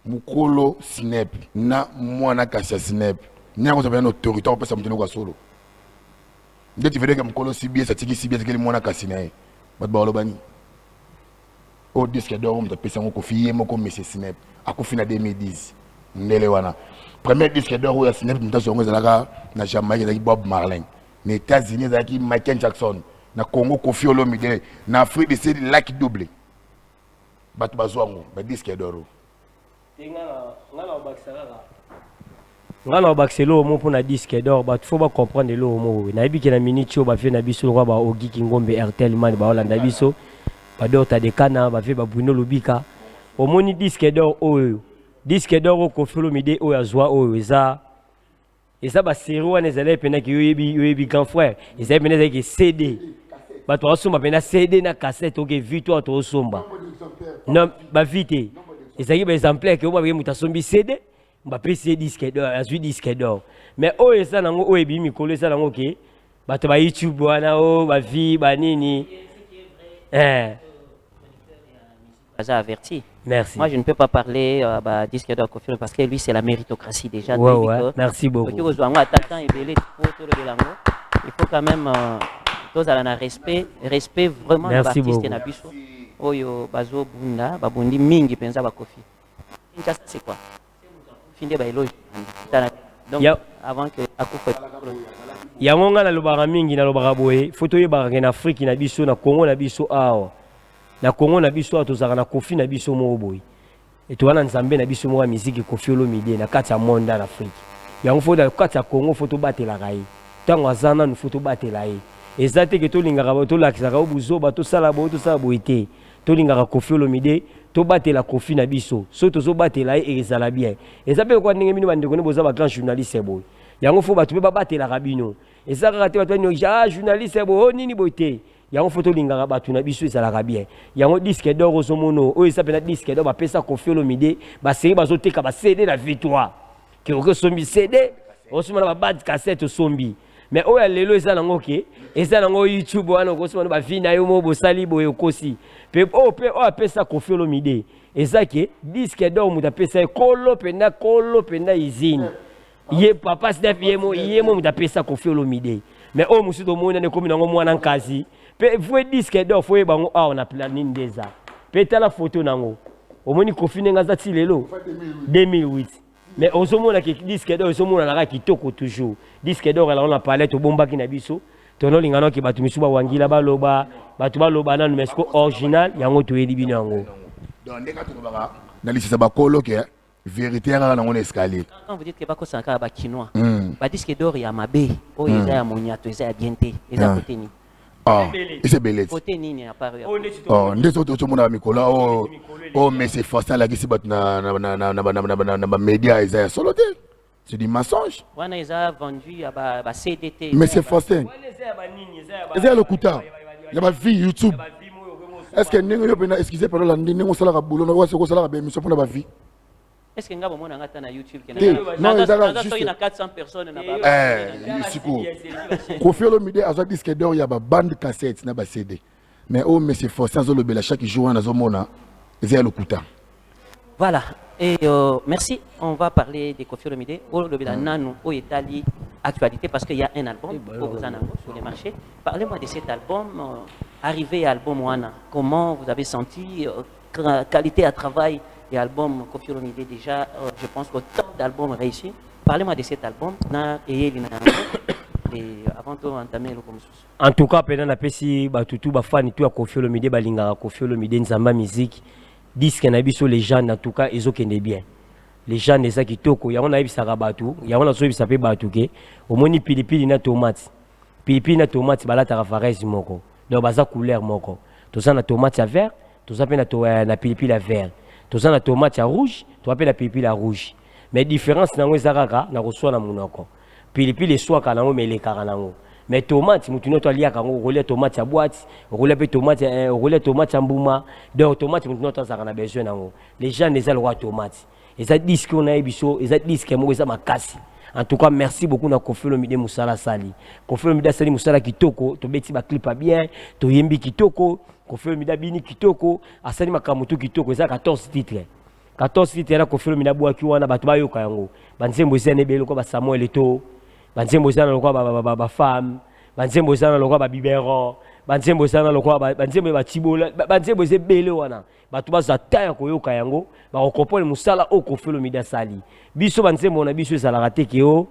Mukolo SNEP na mwana kasha SNEP nya ko sabana autorité ko pesa mutino kwa solo ndeti vedeka mukolo CBS atiki CBS kele mwana kasina bat ba olobani o disque d'or mta pesa ngo Koffi moko monsieur SNEP akufi na 2010 ndele wana premier disque d'or ya SNEP mta zongo zalaka na Jamaïque zaki Bob Marley na États-Unis zaki Michael Jackson na Congo Koffi Olomide na Afrique du Sud Lucky Dube bat bazwango ba disque d'or ngana obakiselo omo mpona disque d'or bato fo bacomprendre elo omo nayebi ke na minute oyo bafie na biso lokwa baogi kingombe RTL mani baolanda biso badorta dekana bafie babwino lobika omoni disque d'or oyo Koffi Olomide oyo azwa oyo eza baseri wana ezalaki mpenaki yoyebi grand frère ezalaki mpena ezalaki CD bato bazosomba mpena CD na cassette oke vi to bato ozosomba non bavi te ezalaki baexemplaire ke oyo moto asombi CD bapesi ye disque d'or azwi disque d'or mais oyo eza nango oyo ebii mikolo eza nango ke bato ba YouTube wana o bavi banini J'ai averti. Merci. Moi, je ne peux pas parler disque d'or Koffi parce que lui, c'est la méritocratie déjà. Ouais. Merci beaucoup. Il faut quand même tous à la respect vraiment l'artiste na biso. Oyo bazo bunda babundi mingi penza ba Koffi. C'est quoi? Finde ba éloge. Donc avant que akufa yango nga na lobaka mingi na lobaka boye photo yebaka na Afrique na biso na Congo na biso awa na Congo na biso atozaka na Koffi na biso mo boye et to wana Nzambe na biso mo wa musique Koffi Olomide na kati ya monde en Afrique yango photo na kati ya Congo photo batela kai tango azana no photo batela ye ezate ke to lingaka to lakisaka obuzo ba to sala boye te to lingaka Koffi Olomide to batela Koffi na biso so to zo batela ye ezala bien ezape kwa ndenge minu bandeko ne boza ba grand journaliste boye yango fo batu be batela kabino ezaka te batu ni journaliste boye nini boye te yango photo lingaka batu na biso ezala bien yango disque d'or ozomono o ezape na disque d'or ba pesa Koffi Olomide ba seri bazoteka ba CD na victoire ke oko sombi CD osomana ba bad cassette sombi mais oya lelo eza nango ke eza nango YouTube wana okosomana ba vina yo mo bosali boye okosi pe o apesa Koffi Olomide eza ke disque d'or muta pesa kolo penda izini ye papa SNEP yemo muta pesa Koffi Olomide mais o musu do mona ne komi nango mwana nkazi pe vwe disque d'or fo bango on a planning déjà pe tala photo nango omoni Koffi nenga za ti lelo 2008 Mais on se montre que disque d'or, on se montre la kitoko toujours. Disque d'or, on a parlé de bomba qui n'a biso. Tono lingano ki batu misuba wangila baloba, batu baloba na numesko original, yango to yedi binango. Donc ndeka to baka, na lisisa ba kolo ke vérité ya na on escalier. Quand vous dites que bako sanka ba chinois, ba disque d'or ya mabe, o eza ya moniato, eza ya bienté, eza côté ni. Ah, et c'est belé. Côté ni ni apparu. Oh, ndeso to mona mikola oh mais c'est Faustin la gisi bat na média eza solo te. C'est du mensonge. Wana eza vendu à ba CDT. Mais c'est Faustin. Eza le kuta. Ya ba vie YouTube. Est-ce que ningo yo pena excusez par la ningo sala ka boulot na wa se ko sala ka be mission pour ba vie. Est-ce que ngabo mona ngata na YouTube non, ils ont juste il y a 400 personnes na ba. Kofi Olomide azo disque d'or ya ba bande cassette na ba CD. Mais oh mais c'est Faustin zo lobela chaque jour na zo mona eza le kuta. Voilà. Et merci. On va parler de Kofi Olomide. Olomide nanu au Italie actualité parce qu'il y a un album au Bozanango sur les marchés. Parlez-moi de cet album. Arrivé à album Wana. Comment vous avez senti qualité à travail et album Kofi Olomide déjà. Je pense qu'au top d'album réussi. Parlez-moi de cet album. Na et avant de entamer le comme En tout cas, pendant la PC, batutu ba fan tout à Kofi Olomide balinga Kofi Olomide nzamba musique. Disque na biso les gens en tout cas ils ont bien les gens les ça qui toko ya on a bisaka batu ya on a so bisape batu ke au moni pilipili na tomate balata ka farese moko donc baza couleur moko to ça na tomate à vert to ça pe na pilipili à vert to ça na tomate à rouge to pe na pilipili à rouge mais différence na ngo ezaka na reçoit na munoko pilipili soit kana ngo meleka na ngo mais tomate mutu noto alia kango rouler tomate à boîte rouler pe tomate rouler tomate mbuma donc tomate mutu noto azaka na besoin nango les gens les a le roi tomate et ça disque on a biso et ça disque mo ça makasi en tout cas merci beaucoup na Kofi Olomide musala sali Kofi Olomide sali musala kitoko to beti ba clip bien to yembi kitoko Kofi Olomide bini kitoko asali makamutu kitoko ça 14 titres 14 titres na Kofi Olomide boaki wana batu bayoka yango banzembo zene belo ko ba Samuel Eto banzembo zana lokwa ba femme banzembo zana lokwa ba biberon banzembo zana lokwa banzembo ba tibola banzembo ze bele wana batu baza taya koyoka yango ba okopole musala o Kofi Olomide sali biso banzembo na biso ezalaka te ke o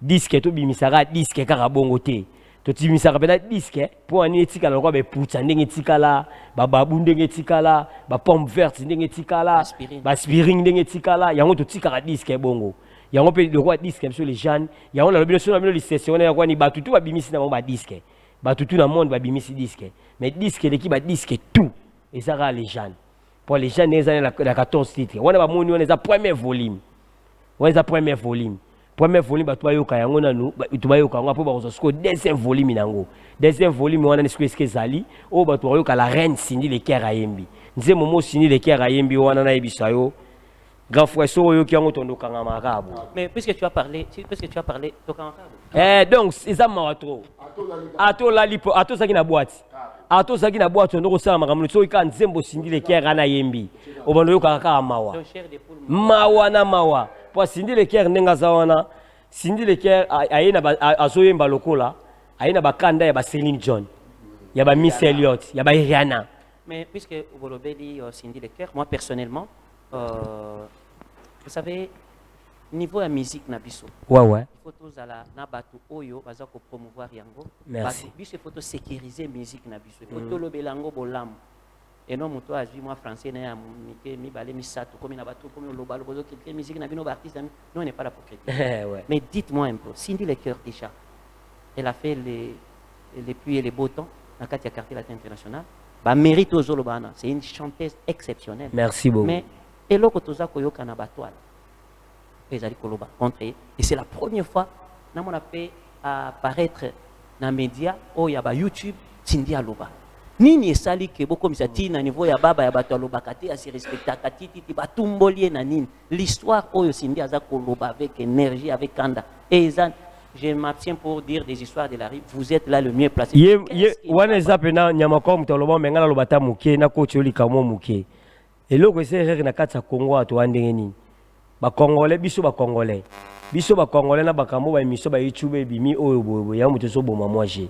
disque to bimisaka disque kaka bongo te to timisaka pena disque po ani etika lokwa be putsa ndenge etikala ba babu ndenge etikala ba pomme verte ndenge etikala ba aspirine ndenge etikala yango to tikaka disque bongo yango pe le roi disque sur les jeunes yango na lobino sur le sessionnaire quoi ni batutu ba bimisi na ba disque batutu na monde ba bimisi disque mais disque l'équipe ba disque tout et ça ra les jeunes pour les jeunes les années la 14 titres on a ba moni on les a premier volume batu ba yoka yango nanu batu ba yoka yango po ba ko deuxième volume nango deuxième volume on a ce zali o batu ba yoka la reine Cindy le Kera Yembi nze momo Cindy le Kera Yembi wana na ebisayo grand frère Soyo qui a entendu Kangamarabu. Mais puisque tu as parlé de donc c'est ça trop. Ato la lipo, ato ça qui na boîte. Ato ça qui na boîte on ça maramu so kan zembo Cindy le Kera na Yembi. Obando yo kaka mawa. Mawa na mawa. Pour Cindy le Kera nenga zawana. Cindy le Kera ayena azoyemba lokola. Ayena bakanda ya ba Celine John. Ya ba Miss Elliott, ya ba Rihanna. Mais puisque Bolobeli Cindy le Kera, moi personnellement vous savez, niveau de musique nabiso. Ouais. Il faut tous à la nabatu oyo, baza ko promouvoir yango. Merci. Il faut sécuriser musique nabiso. Il faut tout le belango bolam. Et non muto azui moi français na mike mi balé mi sato comme na batu comme lo balo bozo critiquer musique na bino ba artiste nous on n'est pas là pour critiquer. Ouais. Mais dites-moi un peu, Cindy le Kera déjà. Elle a fait les pluies et les beaux temps dans Katia Quartier Latin International. Ba mérite aux Zolobana, c'est une chanteuse exceptionnelle. Merci beaucoup. Mais et là, quand on a koyoka na batoile, ils allaient koloba contre et c'est la première fois que on a fait apparaître dans les médias ou y a ba YouTube Cindy aloba. Nini esali ke boko misati na niveau ya baba ya bato aloba kati asi respecta kati titi batumbolie na nini l'histoire oyo Cindy aza koloba avec énergie avec kanda et je m'abstiens pour dire des histoires de la rue. Vous êtes là le mieux placé. Wana zapena nyamakom toloba mengala lobata muke na coach oli kamo muke. Et là, c'est na kati ya Congo ato andenge nini. Ba Congolais biso ba Congolais na bakambo ba émission ba YouTube bimi oyo boyo ya muto so boma moaje.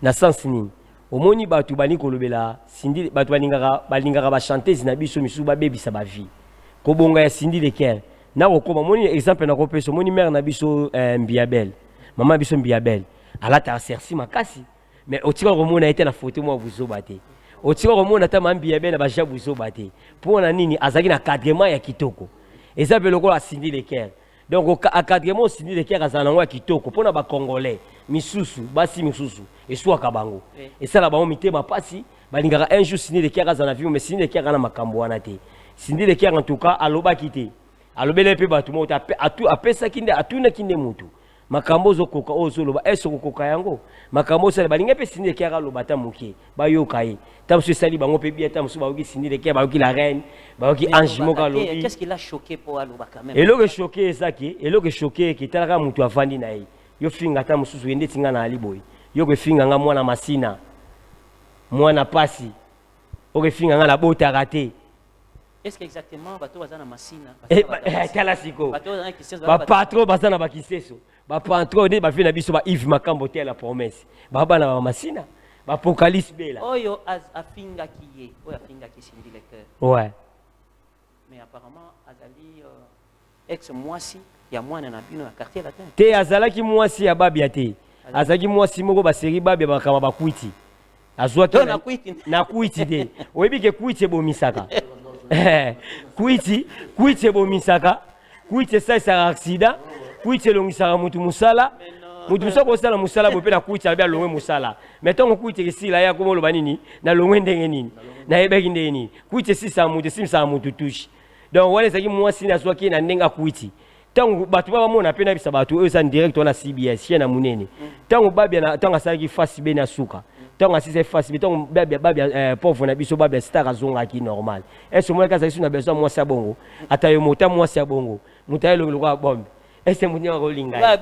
Na sens nini. Omoni batu bani kolobela Cindy batu balingaka ba chanteuse na biso misu ba bebisa ba vie. Ko bonga ya Cindy le Kera. na kokoma moni exemple na kopesa moni mère na biso Mbiabel maman biso Mbiabel alata sersi makasi mais otika komona ete na photo mo buzoba te otika komona ta Mbiabel na baja buzoba te pona nini azaki na cadrement ya kitoko eza pe lokola Cindy Leker donc encadrement Cindy Leker azala nango ya kitoko pona ba congolais misusu basi misusu eswaka bango esala bango mitema pasi balingaka un jour Cindy Leker azala na vie mais Cindy Leker na makambo wana te Cindy Leker en tout cas alobaki te alobele pe batu mo apesa kinde atuna kinde mutu makambo zokoka ozoloba eso kokoka yango makambo sala balinga pe Cindy Leker aloba ta muke bayoka ye tamso sali bango pe bien tamso baoki Cindy Leker baoki la reine baoki Ange Moka lobi qu'est-ce qui l'a choqué pour aloba quand même et le choqué ezaki et le choqué ki talaka mutu afandi na ye yo finga ta mususu yende tinga na aliboy yo ko finga nga mwana masina mwana pasi o ko finga nga la bota raté. Est-ce que exactement bato bazana masina tala siko bato bazana kiseso ba patron bazana ba kiseso ba patron de ba fina biso ba Yves Makambo te la promesse ba bana ba masina ba apocalypse bela oyo afinga kiye oyo afinga ki Cindy Leker ouais mais apparemment azali ex mwasi ya mwana na bino na quartier latin te azalaki mwasi ya babia te azalaki mwasi moko ba série babia bakama ba kwiti azwaki na kwiti te oyebi ke kwiti ebomisaka kwiti ebomisaka kwiti esalisa accident kwiti elongisaka mutu musala mutu musala kosala musala bope na kwiti alobia longwe musala mais ntongo kwiti esila ya komoloba nini na longwe ndenge nini nayebaki ndenge nini kwiti esisa mutu esimisaka mutu tushe donc wana ezalaki mwasi na azwaki na ndenge akwiti ntango bato bamona mpe na bisa bato oyo eza direct wana CBS chaîne ya monene ntango babia ntango asalaki fasi be na suka ntango asisa fasi be ntango babia pauvre na biso babia star azongaki normal ese omonaki azalaki so na besoin mwasi ya bongo ata yo mota mwasi ya bongo moto ayelongi lokola bombe ese motu nyaka kolinga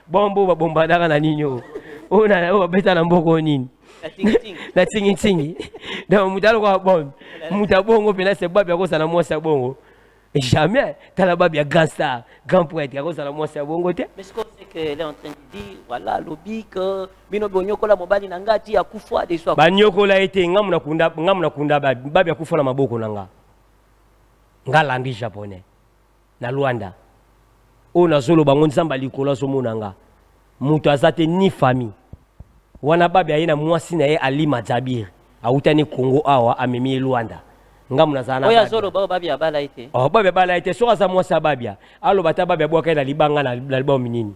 bombe babombanaka na nini oyo babeta na mboko nini na tingitingi donc moto alokola bombe moto ya bongo mpena se babia kosala mwasi ya bongo jamais tala babia grand star grand poète akozala mwasi ya bongo te mais ce qu'on sait que elle est en train de dire voilà lobby que bino bonyokola mobali na ngati ya kufa de soi banyokola ete ngamu na kunda babia kufa na maboko na nga landi japonais na Luanda o na zolo bango nzamba likolo azomona nga mutu azate ni famille wana babia ye na mwasi na ye Alima Jabir autani Congo awa amemi Luanda ngamu na zana oya zolo ba babia bala ite babia bala ite so aza mwasi babia alo bata babia bwaka na libanga na libamu minini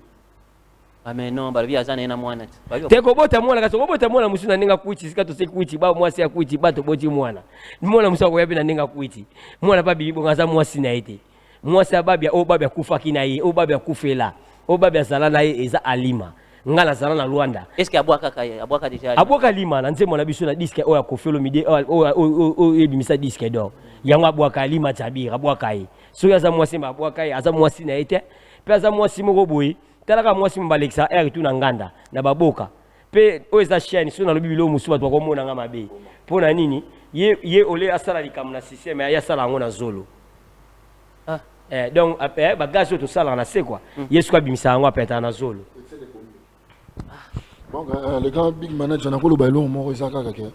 mais non babia azana na mwana te ko bota mwana kaso bota mwana musu na ninga kuiti sika to se kuiti ba mwasi ya kuiti bato boti mwana mwana musu ko yabi na ninga kuiti mwana babi bo ngaza mwasi na ite mwasi babia o babia kufa kina ye o babia kufela o babia zala na ye eza Alima ngala zala na Luanda est-ce que abwaka kaya abwaka déjà abwaka Lima na nzemo na biso na disque oya Koffi Olomide o ebimisa disque d'or yango abwaka Alima Jabir abwaka ye so yaza mwasi ma abwaka ye aza mwasi na ete pe aza mwasi moko boye talaka mwasi mbalexa air tu na nganda na baboka pe o eza chaîne so na lobi bilo musu bato bakomona nga mabe pona nini ye ole asala likamu na système ya sala ngo na zolo donc après bagage to sala na se quoi yesu kwa bimisa ngo apeta na zolo. Bon, le grand big manager n'a pas le ballon, mon Isaka Kake.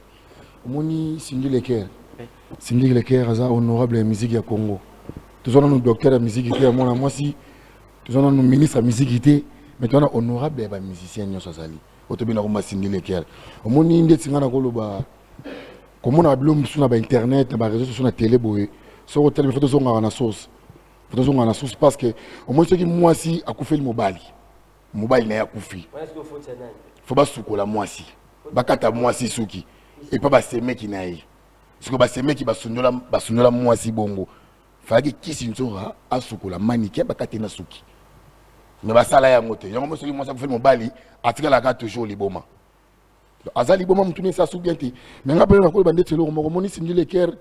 Moni Cindy Leker. Cindy Leker, a honorable musique à Congo. Tous on a nos docteurs à musique qui est moi si. Tous on a nos ministres à musique qui est. Mais on a honorable et musicien nous sali. Autobina comme Cindy Leker. Moni inde singana ko ba. Comme on a blum sur na internet, na réseaux sociaux na télé boy. Sur hôtel mais photos on a sauce. Photos on a sauce parce que au moins ce qui moi si a coupé le mobile. Mobile na ya kufi. Faut pas soukola mwasi bakata mwasi suki et pas baseme ki na ye parce que baseme ki basunyola mwasi bongo fallait kisi nzora asukola manike bakate na suki mais basala ya ngote yango mosoki mwasi ko fait mobali atika la carte toujours liboma azali liboma mutune sa suki enti mais ngapela na ko bande telo ko moni Cindy Leker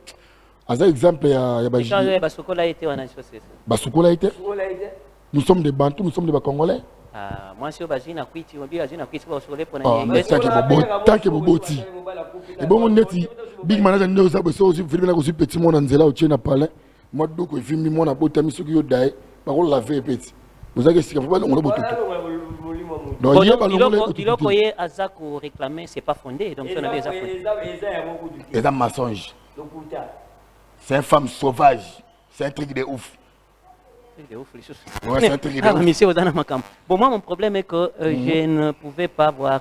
aza exemple ya ba changer basukola été wana chose basukola été nous sommes des Bantous nous sommes des Congolais. Moi si obazina kwiti obi azina kwiti ba sokole pona ye tant que boboti et bon neti big manager ndo za boso aussi filmer na ko petit monde nzela o tchena palais moi doko filmer moi na bota misoki yo dai ba ko laver petit vous avez sika pas on le boto donc il a koye azako réclamer c'est pas fondé donc on avait et dans mensonge c'est une femme sauvage C'est un truc de ouf. C'est ouf, les choses. Ouais, c'est un truc de ouf. Monsieur Ozana Makam. Bon, moi, mon problème est que je ne pouvais pas voir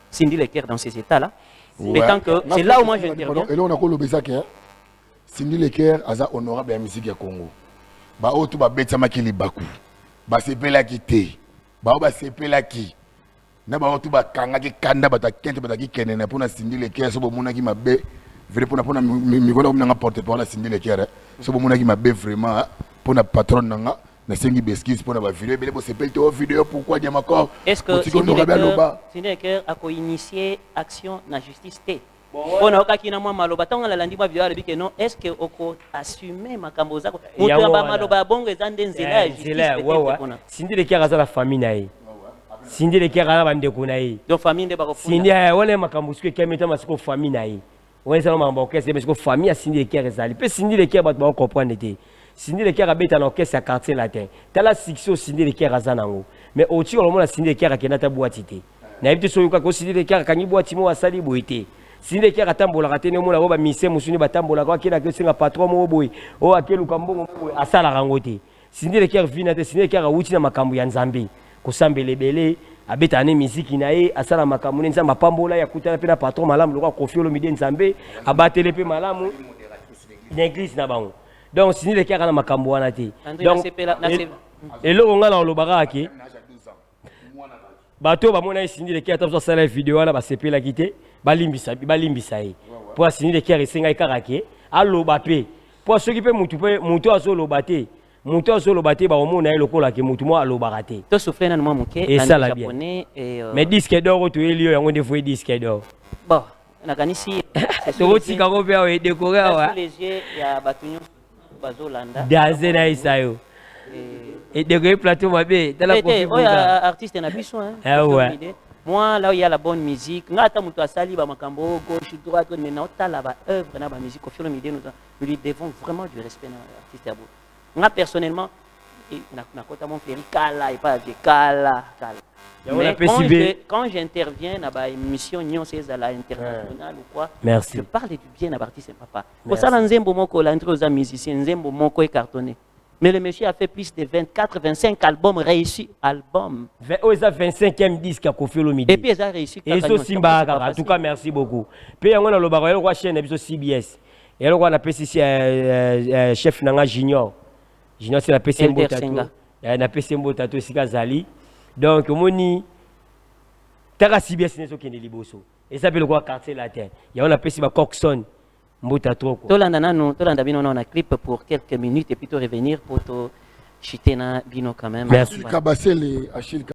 Cindy Leker dans ces états-là. Ouais. Étant que c'est là où moi j'interviens. Et là, on a quoi le Bézak, hein? Cindy Leker, aza honorable à la musique du Congo. Bah, oh, tout va bête, ma kili baku. Bah, c'est pela qui té. Bah, c'est pela qui. Na ba tout ba kanga ki kanda ba ta kente ba ta ki kenene pour na Cindy Leker, so bo mona ki mabe. Vrai pour na mi ko na porte pour la Cindy Leker. So bo mona ki mabe vraiment pour na patron nanga. Na sengi beskis pour na ba vidéo bele bo sepel to vidéo pourquoi dia makor. Est-ce que Cindy Leker a co-initié action na justice té? On a qui na moi maloba tant la landi moi vidéo le que non est-ce que oko assumer makambo zako mutu ba maloba bongo ezande nzela justice Cindy Leker aza la famille na ye Cindy Leker aza bandeko na ye donc famille de bako Cindy wala makambo siko kemeta masiko famille na ye wala ça makambo orchestre mais siko famille ya Cindy Leker ezali pe Cindy Leker ba comprendre te Cindy Leker abeta na orchestre ya quartier latin tala succès Cindy Leker aza nango mais oti ko mona Cindy Leker akena ta boîte te na yebite so yuka ko Cindy Leker kanyi boîte mo asali boîte Cindy Leker atambola katene mona ba mise musuni batambola ko akena ke singa patron mo boy o akelu kambongo boy asala rango te Cindy Leker vina te Cindy Leker awuti na makambo ya Nzambe ko sambele bele abeta ne musique na ye asala makambo ne Nzamba pambola ya kutana pe na patron malamu lokwa Koffi Olomide Nzambe abatele pe malamu l'église na bango donc Cindy Leker na makambo wana te donc eloko nga na olobaka ke bato bamona Cindy Leker ata sala vidéo wana basepela kite balimbisa ye po Cindy Leker esengai kaka ke aloba pe po soki pe mutu azoloba te mutu azoloba te baomona ye lokola ke mutu mo alobaka te to souffler na moi moke na japonais mais disque d'or to elio yango ndefu disque d'or bon nakanisi to tika ko pe awe décorer awa les yeux ya batunyo bazolanda dazena isayo et de plateau mabe tala Koffi artiste na biso hein moi là où il y a la bonne musique ngata mutu asali ba makambo gauche droite mais na otala ba œuvre na ba musique Koffi Olomide nous lui devons vraiment du respect na artiste abo moi personnellement na kota mon frère kala et pas de kala mais quand j'interviens dans ba émission Nyon César internationale ou quoi merci. Je parle du bien à artiste papa pour ça nzembo moko l'entrée aux musiciens nzembo moko est cartonné. Mais le monsieur a fait plus de 24, 25 albums réussis. Albums. Oh, ça 25e disque à Koffi Olomide. Et puis, il a réussi. Et ça, Simba, en tout cas, merci beaucoup. Puis, il y a le barreau, il y a chaîne CBS. Et alors, on a PC chef Nanga Junior. Junior, c'est la PC Mbotato. La PC Mbotato, c'est Kazali. Donc, on dit, Tara CBS, c'est ce qui est liboso. Et ça, c'est le quartier latin. Il y a un PC Coxon. Tolanda bino on a clip pour quelques minutes et puis to revenir pour to chiter na bino quand même. Merci. Achille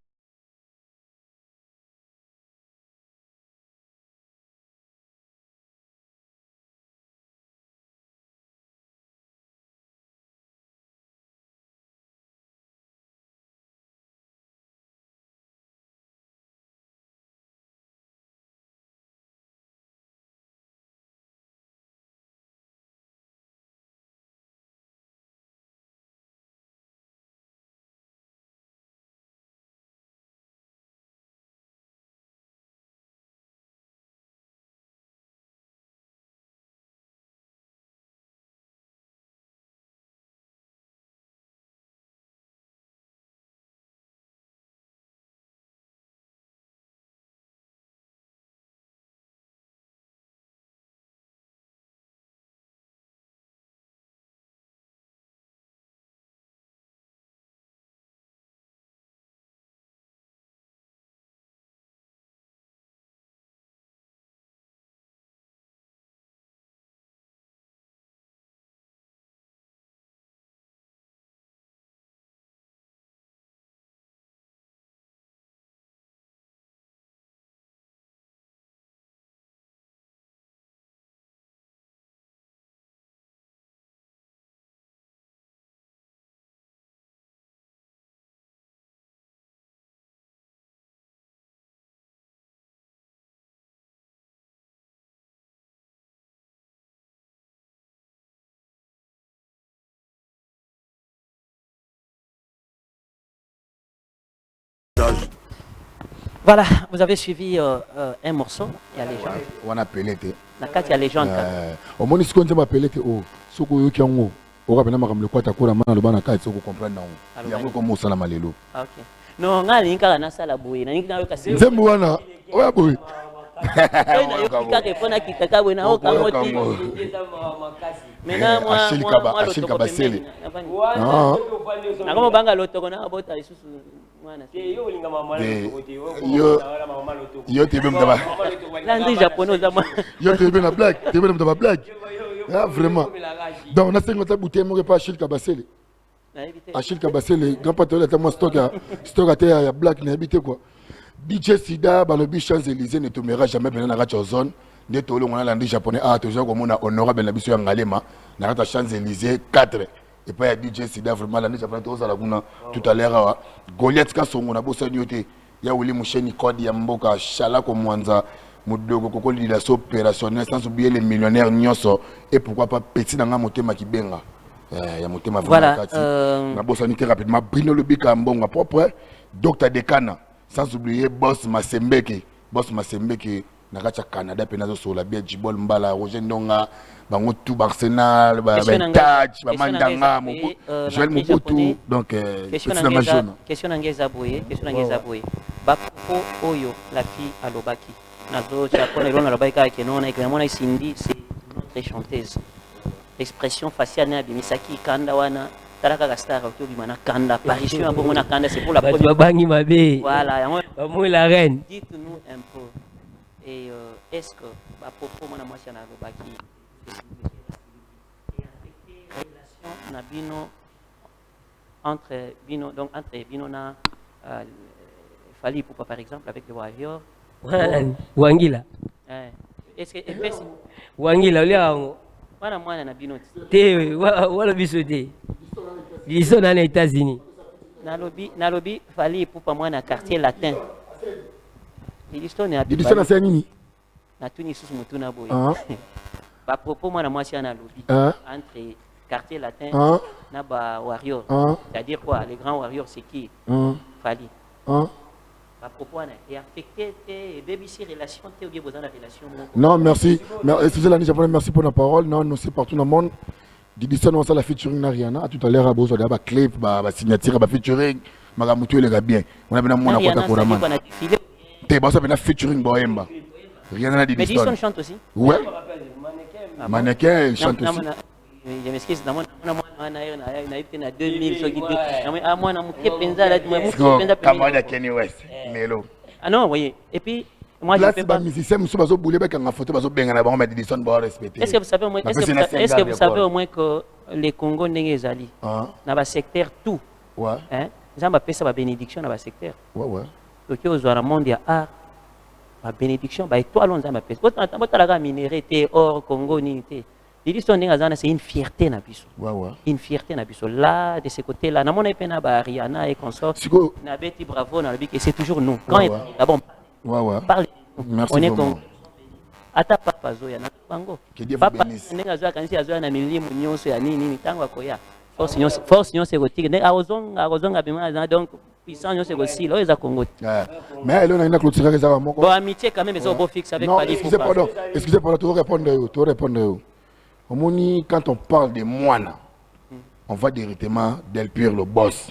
Voilà, vous avez suivi un morceau, il y a Légende. On a appelé. La carte, il y a Légende. Au moins, ce qu'on a appelé, oh, ce qu'on a okapena makambo lekwata kora mana loba na kati soko comprendre nango yango ko mosala malelo OK non nga linga na sala boye na ninga yoka se nzembo wana oya boye na yoka ke pona kitaka boye na okamoti maintenant moi Achille Kabasele na komo banga lotoko na bota isusu mwana yo tebe mtaba Landry japonais za moi yo tebe na blague tebe mtaba blague ah vraiment donc on a 50 bouteilles mo pas Achille Kabasele Achille Kabasele grand patron de moi stock à terre ya black na habité quoi DJ Sida balobi Champs-Élysées ne tombera jamais pendant la radio zone de tolo on a Landry japonais ah toujours comme on a honorable na biso ya ngalema na radio Champs-Élysées 4 et pas DJ Sida vraiment Landry japonais to sala kuna tout à l'heure Goliath Kasongo na bossa nyote ya Willy Musheni code ya mboka Shala ko Mwanza Mudogo kokoli la opérationnel sans oublier les millionnaires nyonso et pourquoi pas petit na nga motema kibenga ya motema voilà na bossa nyote rapidement Brino Lobika mbonga propre Dr Dekana sans oublier boss Masembeke na kacha Canada pe nazo sola bien Jibol Mbala Roger Ndonga bango tout Arsenal ba Taj ba Mandanga Joël Mobutu donc question ngeza boye ba ko oyo la fille alobaki nazo cha kona ilona alobaki ke nona ikamona Cindy c'est notre chanteuse l'expression faciale na bimisaki kanda wana Taraka Gastar autour du mana kanda apparition à Bomona kanda c'est pour la première bangi mabe voilà moi la reine dites-nous un peu et est-ce que ba popo mona mwasi na lobaki relation na bino entre bino na Fally Ipupa par exemple avec le Warrior Wangila est-ce que Wangila oliango mwana na bino te wala biso te biso na États-Unis nalobi Fally Ipupa mwana quartier latin Didiston na c'est nini na tuni susu mutuna boye ba propos mwana mwasi ana lobi entre quartier latin na ba Warrior c'est-à-dire quoi les grands Warriors c'est qui Fally ba propos ana est affecté et baby si relation te ou bien besoin de relation non merci excusez Landry japonais merci pour la parole non c'est partout dans le monde Didiston on ça la featuring na Rihanna à tout à l'heure à besoin de ba clip ba signature ba featuring magamutu le ga bien on a bien mona kota koraman te ba ça bien featuring Bohemba rien na Didiston. Mais Didiston chante aussi. Ouais. Mannequin chante aussi. Je m'excuse, na 2000 so qui moi na muke penza là moi muke penza Kamada Kenny West. Melo. Ah non, voyez. Et puis moi je fais pas musicien muso bazo boulé ba kanga photo bazo benga na ba mettre Didiston ba respecter. Est-ce que vous savez au moins au moins que les Congo ndenge ezali na ba secteur tout. Ouais. Hein? Zamba pesa ba bénédiction na ba secteur. Ouais. Donc au zwa monde ya art ba bénédiction ba étoile on zamba pesa. Bota la minéré té or Congo ni té. Didiston ndenge azana c'est une fierté na biso. Ouais. Une fierté na biso là de ce côté là. Na mona pena ba Rihanna et consort. Na Betty Bravo na lobi que c'est toujours nous. Quand d'abord ouais. Parle. Merci on est beaucoup. comme ata papa zoya na bango. Que Dieu vous papa bénisse. ndenge azwa kanisi azwa na milimu nyonso ya nini tango akoya. Force nyonso érotique. Ndenge arozonga bima donc puissant nyonso érotique. Là eza Congo. Mais elle on a une clôture que ça va moko. Bon amitié quand même ils ont beau fixe avec Fally Ipupa. Excusez pardon, tu répondre. Omoni quand on parle de moine on va directement Del Pire le boss.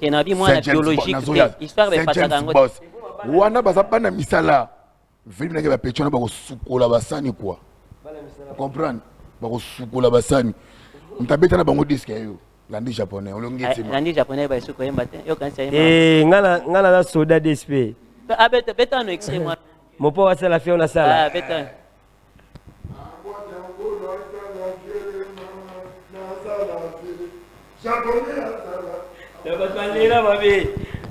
Et na bi moine biologique histoire de pataka ngo. Wana bazapana misala. Vile nake ba petona ba ko sukola basani quoi. Comprendre? Ba ko sukola basani. Mtabeta na bango disque yo. Landry japonais, on l'ongeti. Landry japonais ba suko yemba te. Yo kanisa yemba. Ngala na soda d'SP. Beta no extrait moi. Mon pote ça la fait on la sala. Beta.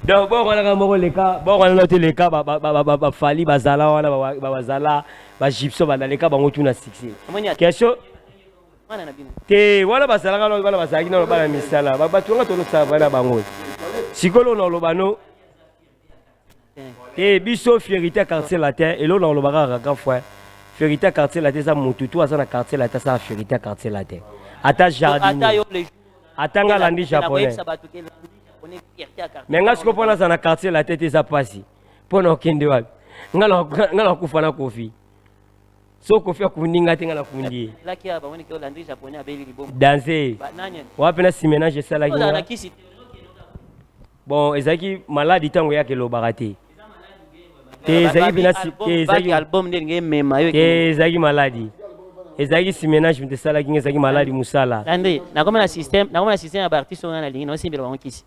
Donc bon on a moko leka bon on a leka ba Fally bazala wana ba bazala ba gypso ba leka bango tuna succès. Question te wala basala ka wala basaki na bana misala ba batunga to sa bana bango. Sikolo no lobano te biso fierité quartier latin et lo no lobaka ka fois fierité quartier latin ça mututu asa na quartier latin ça fierité quartier latin. Ata jardin. Atanga Landry japonais. Mais nga siko pona sana quartier la tête eza pasi. Pona okende wapi? Ngala kufana kofi. So Kofi akuninga tenga na kundi. Là qui a ba woni que Landry japonais abeli libom. Danser. Ba nanya. Wapi na si ménage ça la Oza na ki. kisi. Bon, ezaki malade tango yake lo barate. Te ezaki bina si ezaki album ndenge mema yo. Te ezaki malade. Ezaki si ménage mte sala ki ezaki malade musala. Landry, na comme na système ya ba artiste on na lingi no simbela ba kisi.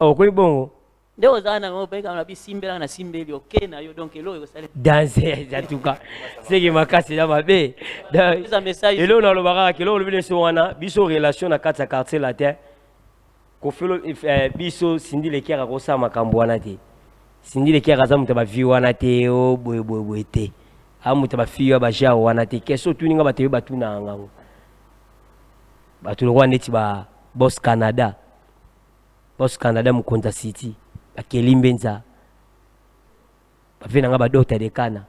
Oh, koni bongo. Nde ozana ngo pe kana bi simbela na simbeli OK na yo donc elo yo sale. Danser en tout cas. C'est que makasi ya mabe. Ça message. Elo na lo baraka kelo lo bine so wana biso relation na kati ya quartier latin. Kofelo biso sindi le kera kosa makambo wana te. Sindi le kera za muta ba vi wana te o boye te. Amuta ba fi ba ja wana te. Keso tuninga ba te ba tuna ngango. Ba tu rwanda ti ba Boss Canada. Boss Canada mu Konza City. Ba Kelimbenza. Ba vena nga ba dota de kana.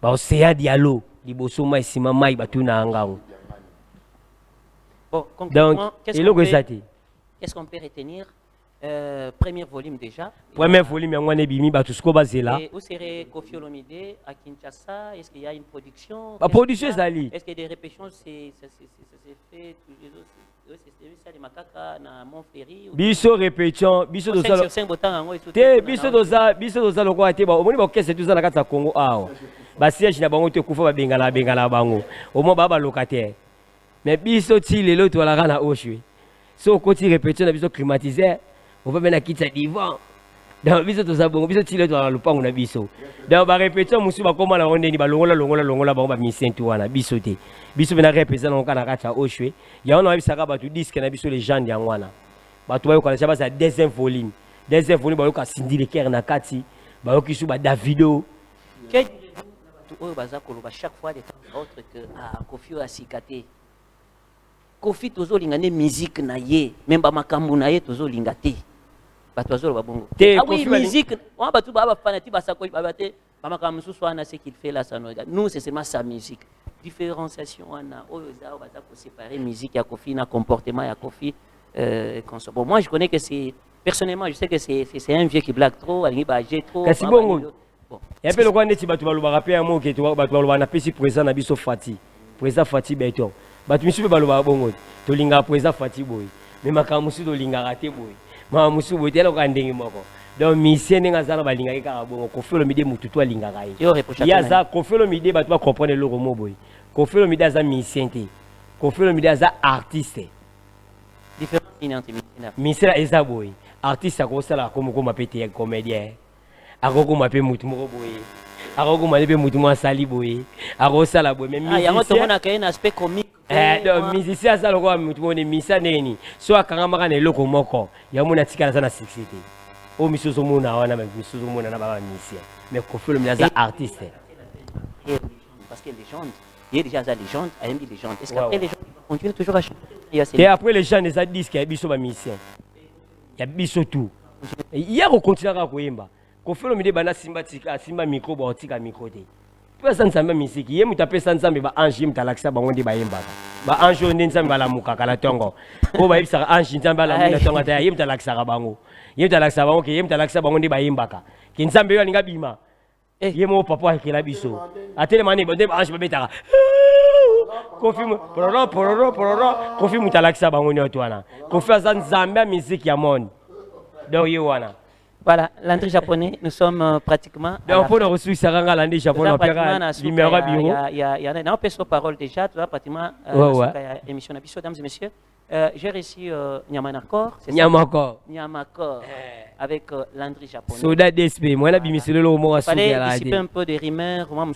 Ba Osea Diallo liboso mai sima mai ba tuna ngango. Bon, concrètement, qu'est-ce qu'on peut retenir? Premier volume déjà. Premier volume, il y a un bimi, tout bazela. Et où serait Koffi Olomide à Kinshasa? Est-ce qu'il y a une production? La production est allée. Est-ce que des répétitions c'est fait tous les autres? C'est les macaques na Montferry. Biso répétition, biso dosa. Biso dosa loko ate ba. Omoni ba kese tuza na kata Congo awo. Ba siège na bango te kufa ba bengala bango. Omo ba locataire. Mais biso ti lelo to la na oshwe. So koti répétition na biso climatiseur. On va mettre quitter divan. Dans biso to za bongo biso ti lelo to la lupango na biso. Dans ba répétition musu ba koma na ronde ni ba longola bango ba misento wana biso te. Biso bena répétition na kana kata oshwe. Ya ona bisaka ba tu disque na biso légende ya wana. Ba to ba yo kana chaba sa deuxième volume. Deuxième volume ba yo ka Cindy le Caire na kati. Ba yo kisu ba Davido. Oyo baza koloba chaque fois de temps autre que Koffi a sikaté. Koffi tozolinga ne musique na ye, même ba makambu na ye tozolinga te. Bato bazolo babongo. Ah oui, musique, on ba tout ba fanatique ba sakoli ba te, ba makambu susu wana ce qu'il fait là ça nous regarde. Nous c'est seulement sa musique. Différenciation wana oyo za baza ko séparer musique ya Koffi na comportement ya Koffi comme ça. Bon, moi je connais que c'est personnellement, je sais que c'est un vieux qui blague trop, alingi ba jet trop. Kasi bongo. Bon. Et puis le quoi neti bato baloba rapper un mot que tu bato baloba na pesi présent na biso Fati. Présent Fati beton. Bato misu be baloba bongo. To linga présent Fati boy. Mais makamusu to linga raté boy. Ma musu boy telo ka ndenge moko. Donc mission nga zala ba linga ka bongo. Koffi Olomide mutu to linga ka ye. Ya za Koffi Olomide bato ba comprendre le romo boy. Koffi Olomide za mission te. Koffi Olomide za artiste. Différence entre mission eza boy. Artiste ko sala comme pété comédien. Akoko mape mutu moko boye. Akoko mape mutu mo sali boye. Akoko sala boye mais musicien. Yango to mona ka un aspect comique. Donc musicien ça loko mutu mo ne misa neni. So akanga maka na eloko moko. Ya mona tikala sana succès. O misozo mona wana mais misozo mona na baba musicien. Mais Koffi Olomide za artiste. Parce que légende, il y a déjà la légende, a une légende. Est-ce qu'après les gens continuent toujours à chanter? Et après les gens les a disent qu'il y a biso ba musicien. Il y a biso tout. Il y a ko continuer à koyemba. Koffi Olomide bana simba micro ba otika micro te. Pesa nzambe misiki ye muta pesa nzambe ba ange mutalakisa bango ndi bayemba. Ba ange ndi nzambe bala muka kala tongo. Ko ba ibisa ange nzambe bala muka tongo ta ye mutalakisa bango. Ye mutalakisa bango ke ye mutalakisa bango ndi bayemba ka. Ki nzambe yo alinga bima. Ye mo papa akela biso. Atele mani bonde ba ange ba betaka. Koffi pororo Koffi mutalakisa bango ni otwana. Koffi azan nzambe misiki ya monde. Donc ye wana. Voilà, Landry japonais, nous sommes pratiquement. Donc, pour nous reçu Saranga Landry japonais, on numéro bureau. Il y a un peu de parole déjà, tu vois, pratiquement. Émission d'habitude, mesdames et messieurs. J'ai reçu Nyamanakor. Nyamakor. Avec Landry japonais. Soda DSP, moi, là, bimisé le mot à souder. Il fallait dissiper un peu de rumeurs, moi,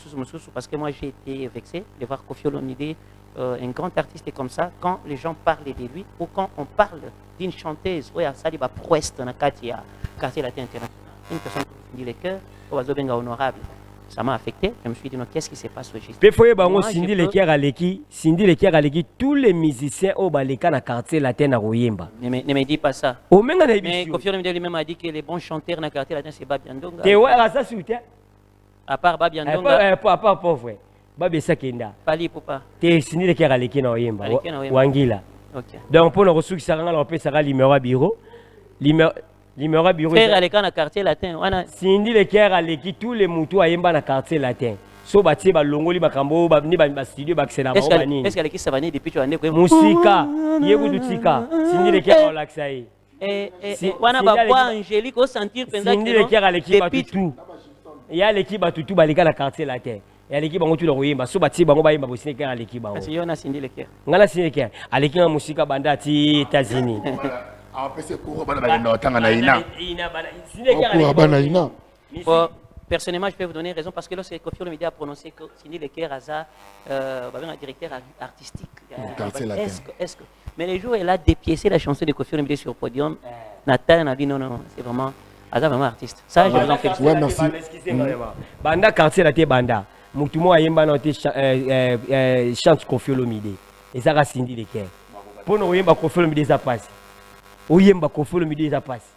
parce que moi, j'ai été vexé de voir Koffi Olomide, un grand artiste comme ça, quand les gens parlent de lui ou quand on parle d'une chanteuse, ouais, ça dit, bah, prouesse dans la quartier latin international. Une personne qui dit les cœurs, honorable. Ça m'a affecté. Je me suis dit, non, qu'est-ce qui se passe au Cindy le Caire Aleki, tous les musiciens au Baleka na quartier latin à Royemba. Ne me dis pas ça. Mais Koffi Olomide lui-même a dit que les bons chanteurs dans le quartier latin, c'est Babi Andonga. Et ouais, ça soutient. À part Babi Andonga. À part pauvre. Babi Sakenda. Pali Poupa. T'es Cindy le Caire Aleki na Royemba. Wangila. Ok. Donc pour le ressources qui s'arrangent, on peut s'arranger l'immédiat bureau. Bureau. Frère Aleka na quartier latin. Cindy le Caire Aleki, tous les moutous à Yemba na quartier latin. so batie balongoli makambo ni ba studio ba excellent ba banini est-ce qu'elle qui savani depuis tu as né musika yebu tika Cindy Leker relaxa wana ba kwa Angélique au sentir pendant que Cindy Leker à l'équipe tout il y a l'équipe tout balika la quartier la terre il y a l'équipe bango tout royemba so batie bango ba yemba bo Cindy Leker à l'équipe bango parce que yona Cindy Leker ngala Cindy Leker à l'équipe musika banda ti États-Unis en fait c'est pour bana na tanga na ina Cindy Leker pour bana ina. Personnellement, je peux vous donner raison parce que lorsque Koffi Olomide a prononcé que Cindy Leker a un directeur artistique. Est-ce que mais les jours, elle a dépiécé la chanson de Koffi Olomide sur le podium. Nathan a dit non, c'est vraiment artiste. Ça, je vous en félicite. Ouais, merci. Banda quartier la banda. Mutumo ayemba na te chante Koffi Olomide. Et ça a Cindy Leker. Pour nous oyemba Koffi Olomide ça passe. Oyemba Koffi Olomide ça passe.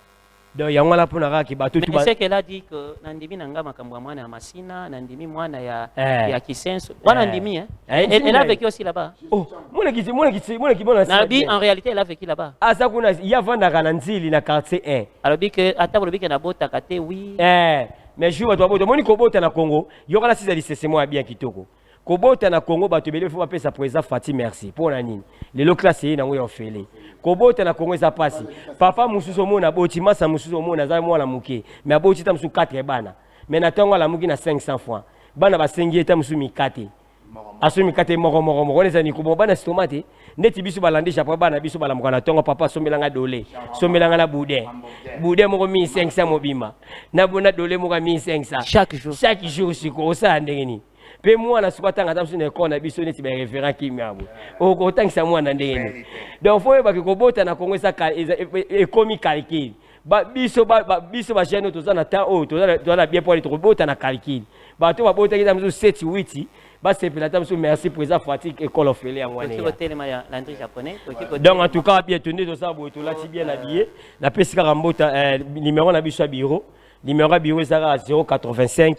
Donc il y a un pour nara qui bateau tout. Mais c'est qu'elle a dit que nandimi nanga makambo mwana ya Masina, nandimi mwana ya Kisenso. Wana nandimi hein. Elle a vécu aussi là-bas. Oh, moi qui bon Nabi en réalité elle a vécu là-bas. Ah ça kuna il y a vanda kananzili na quartier 1. Alors dit que ata bolobi que na bota kate oui. Mais je vois toi bota moni ko bota na Congo, yokala sisa lisesemo bien kitoko. Ko bota na Congo bato bele faut appeler sa président Fati merci pour na nini. Le classe na ngo yofele. Kobota na Congo ça passe. Papa mususo mona boti masa mususo mona za mwana muke. Mais aboti ta musu 4 bana. Mais na tongo la muki na 500 francs. Bana ba sengi eta musu mikate. Asu mikate moko neza ni kubo bana stomate. Neti bisu balandisha pa bana bisu bala mukana tongo papa somelanga dole. Somelanga la boudin. Boudin moko 1500 mobima. Na bona dole moko 1500. Chaque jour siko ça ndengeni. Pe mwana sikwatanga tamsu ne kona biso neti ba référent kimyabo oko tangisa mwana ndeni donc faut ba kobota na Congo ça ekomi calcul ba biso ba jeune tozana ta o tozana bien pour être bota na calcul ba to ba bota kita mzu 7 8 ba sepela tamsu merci président Fatik école ofele ya mwana donc en tout cas bien tenu to ça bo to la bien habillé na pesika rambota numéro na biso bureau bureau ça 085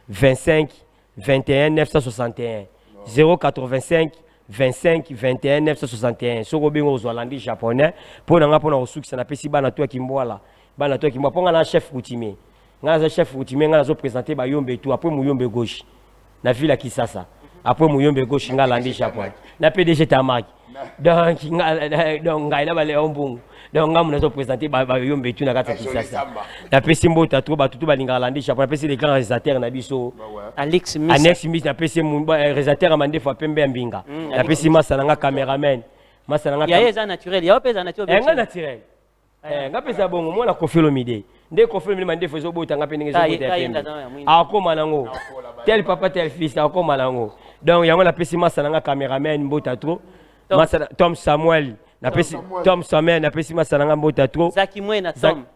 25 21 961 085 25 21 961 soko bengo ozwalandi japonais pour nanga pona osukisa na pesi bana to kimboala ponga na chef coutumier ngana chef coutumier ngana zo présenter ba yombe tout après muyombe gauche na ville ya Kisasa après muyombe gauche ngala landi japonais na PDG Tamaki donc ngaina ba Léon Mbungu donc ngamu na zo présenter ba yombe tout na kata Kisasa na pesi mbota to ba tutu ba linga landi japonais pesi les grands réalisateurs na biso Alex Miss na pesi réalisateur amande fois pembe mbinga na pesi masa na cameraman masa na ya eza naturel ya opeza naturel nga naturel nga pesa bongo mona Koffi Olomide nde Koffi Olomide mande fezo bota nga pendenge zo bota pembe akoma nango tel papa tel fils akoma nango donc yango na pesi masa na cameraman mbota trop masa Tom Samuel na pesi Tom Samuel na pesi masa na mbota trop Zaki Mwena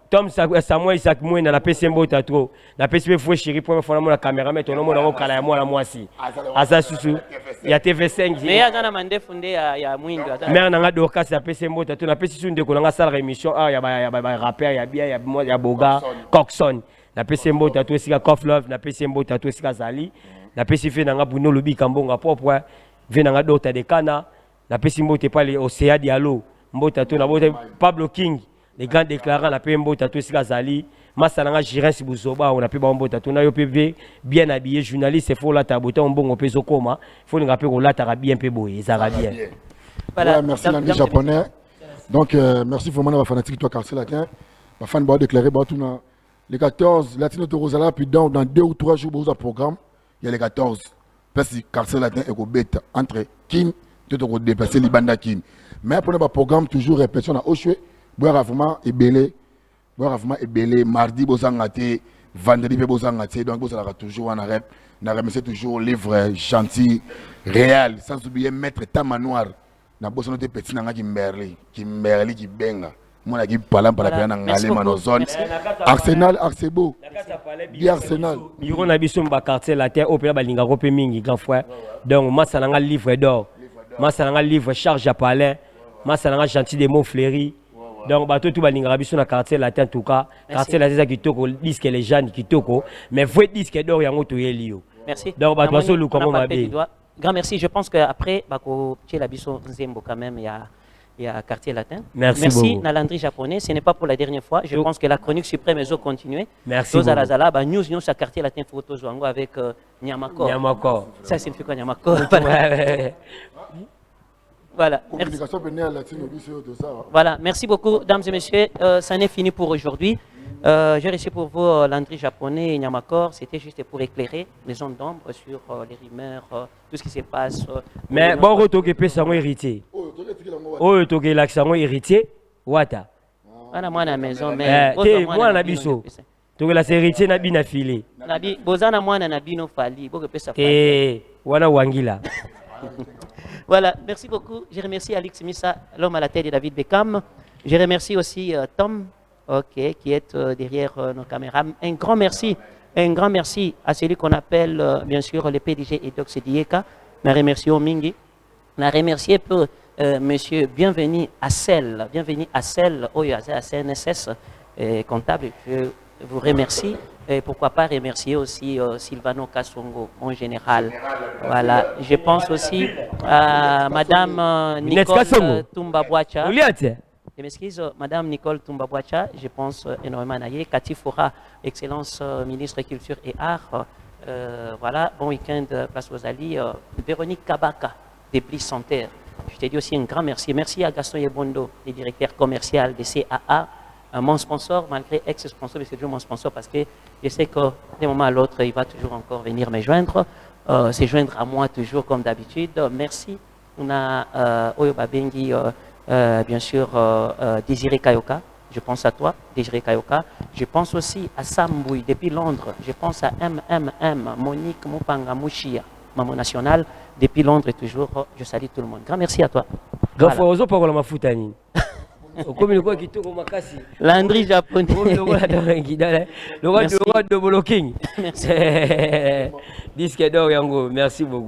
Tom Samuel Zaki Mwena na pesi mbota trop na pesi be fou chéri pour faire na cameraman to no mona ko kala ya mwana mwasi asa susu ya TV5 mais azana mande funde ya mwindo mais na nga Dorcas ya pesi mbota trop na pesi sunde ko nga sala émission ya ba rappeur ya bien ya Boga Coxon na pesi mbota trop sika Coff Love na pesi mbota trop sika Zali na pesi fe na nga Bruno Lobi Kambonga propre ve na nga Dota de Kana na pesi mbote pale Océa Diallo mbota to na bote Pablo King les grands déclarants na pe mbota to sika Zali masalanga Jirens Buzoba on a pe ba mbota to na yo PV bien habillé journaliste faut la tabota mbongo pe zokoma faut nga pe ko la tara bien pe boye ça va bien voilà merci l'ami japonais donc merci vraiment à fanatique toi Carcel Latin ma fan ba déclarer ba tout na les 14 Latino de Rosala puis dans 2 ou 3 jours au programme il y a les 14 parce que Carcel Latin et Gobeta entre Kin tout au déplacer Libanda Kin mais pour le programme toujours répétition na Oshwe boire vraiment et belé mardi bozangate vendredi bozangate donc vous allez toujours en arrêt na remercier toujours livre gentil réel sans oublier maître Tamanoir na bosso note petit nanga Kimberly qui benga moi qui parle par la na ngale manozone Arsenal Arcebo bi Arsenal yiro na biso mba quartier la terre opéra balinga ko pe mingi grand frère donc massa nanga livre d'or massa nanga livre charge à palais massa nanga gentil des mots fleuris donc bato tout balinga biso na quartier la terre en tout cas quartier la terre kitoko disque les jeunes kitoko mais vrai disque d'or yango to yelio merci donc bato baso lu comment ma grand merci je pense que après bako tché la biso nzembo quand même il y a et à Quartier Latin. Merci beaucoup. na Landry japonais. Ce n'est pas pour la dernière fois. Je pense que la chronique suprême est continuer. Merci beaucoup. beaucoup. News à Quartier Latin photo avec Nyamakor. Nyamakor. Ça signifie quoi Nyamakor? Voilà. Voilà, merci beaucoup, dames et messieurs. Ça n'est fini pour aujourd'hui. J'ai reçu pour vous Landry japonais et Nyamakor. C'était juste pour éclairer les zones d'ombre sur les rumeurs, tout ce qui se passe. Mais bon, retour que peut s'en héritier. Oh, retour que l'accent héritier. Wata. Voilà, moi à la maison, mais. Moi, na biso. Donc la héritier n'a bien affilé. Nabi, bozana moi na bino fali. Wana wangila. Voilà, merci beaucoup. Je remercie Alex Missa, l'homme à la tête de David Beckham. Je remercie aussi Tom, qui est derrière nos caméras. Un grand merci à celui qu'on appelle, bien sûr, le PDG Edox Dieka. Je remercie Omingi. Je remercie peu monsieur Bienvenu à Celle, à CNSS comptable. Je vous remercie. Et pourquoi pas remercier aussi Sylvano Kassongo, en général. Voilà. Je pense aussi à Madame Nicole Tumbabwacha. Je m'excuse, Madame Nicole Tumbabwacha. Je pense énormément à Naye. Cathy Fora, Excellence ministre Culture et Arts. Voilà. Bon week-end, Place Rosalie. Véronique Kabaka, des Plis Santerre. Je te dis aussi un grand merci. Merci à Gaston Yebondo, le directeur commercial de CAA. Mon sponsor, malgré ex-sponsor, mais c'est toujours mon sponsor parce que je sais que d'un moment à l'autre, il va toujours encore venir me joindre, se joindre à moi toujours comme d'habitude. Merci. On a Oyo Babengi, bien sûr, Désiré Kayoka. Je pense à toi, Désiré Kayoka. Je pense aussi à Sambouy depuis Londres. Je pense à MMM, Monique Mupanga Mouchia, Maman Nationale. Depuis Londres, toujours, je salue tout le monde. Grand merci à toi. Landry japonais. Le roi de Blocking. Disque d'or, Yango. Merci beaucoup.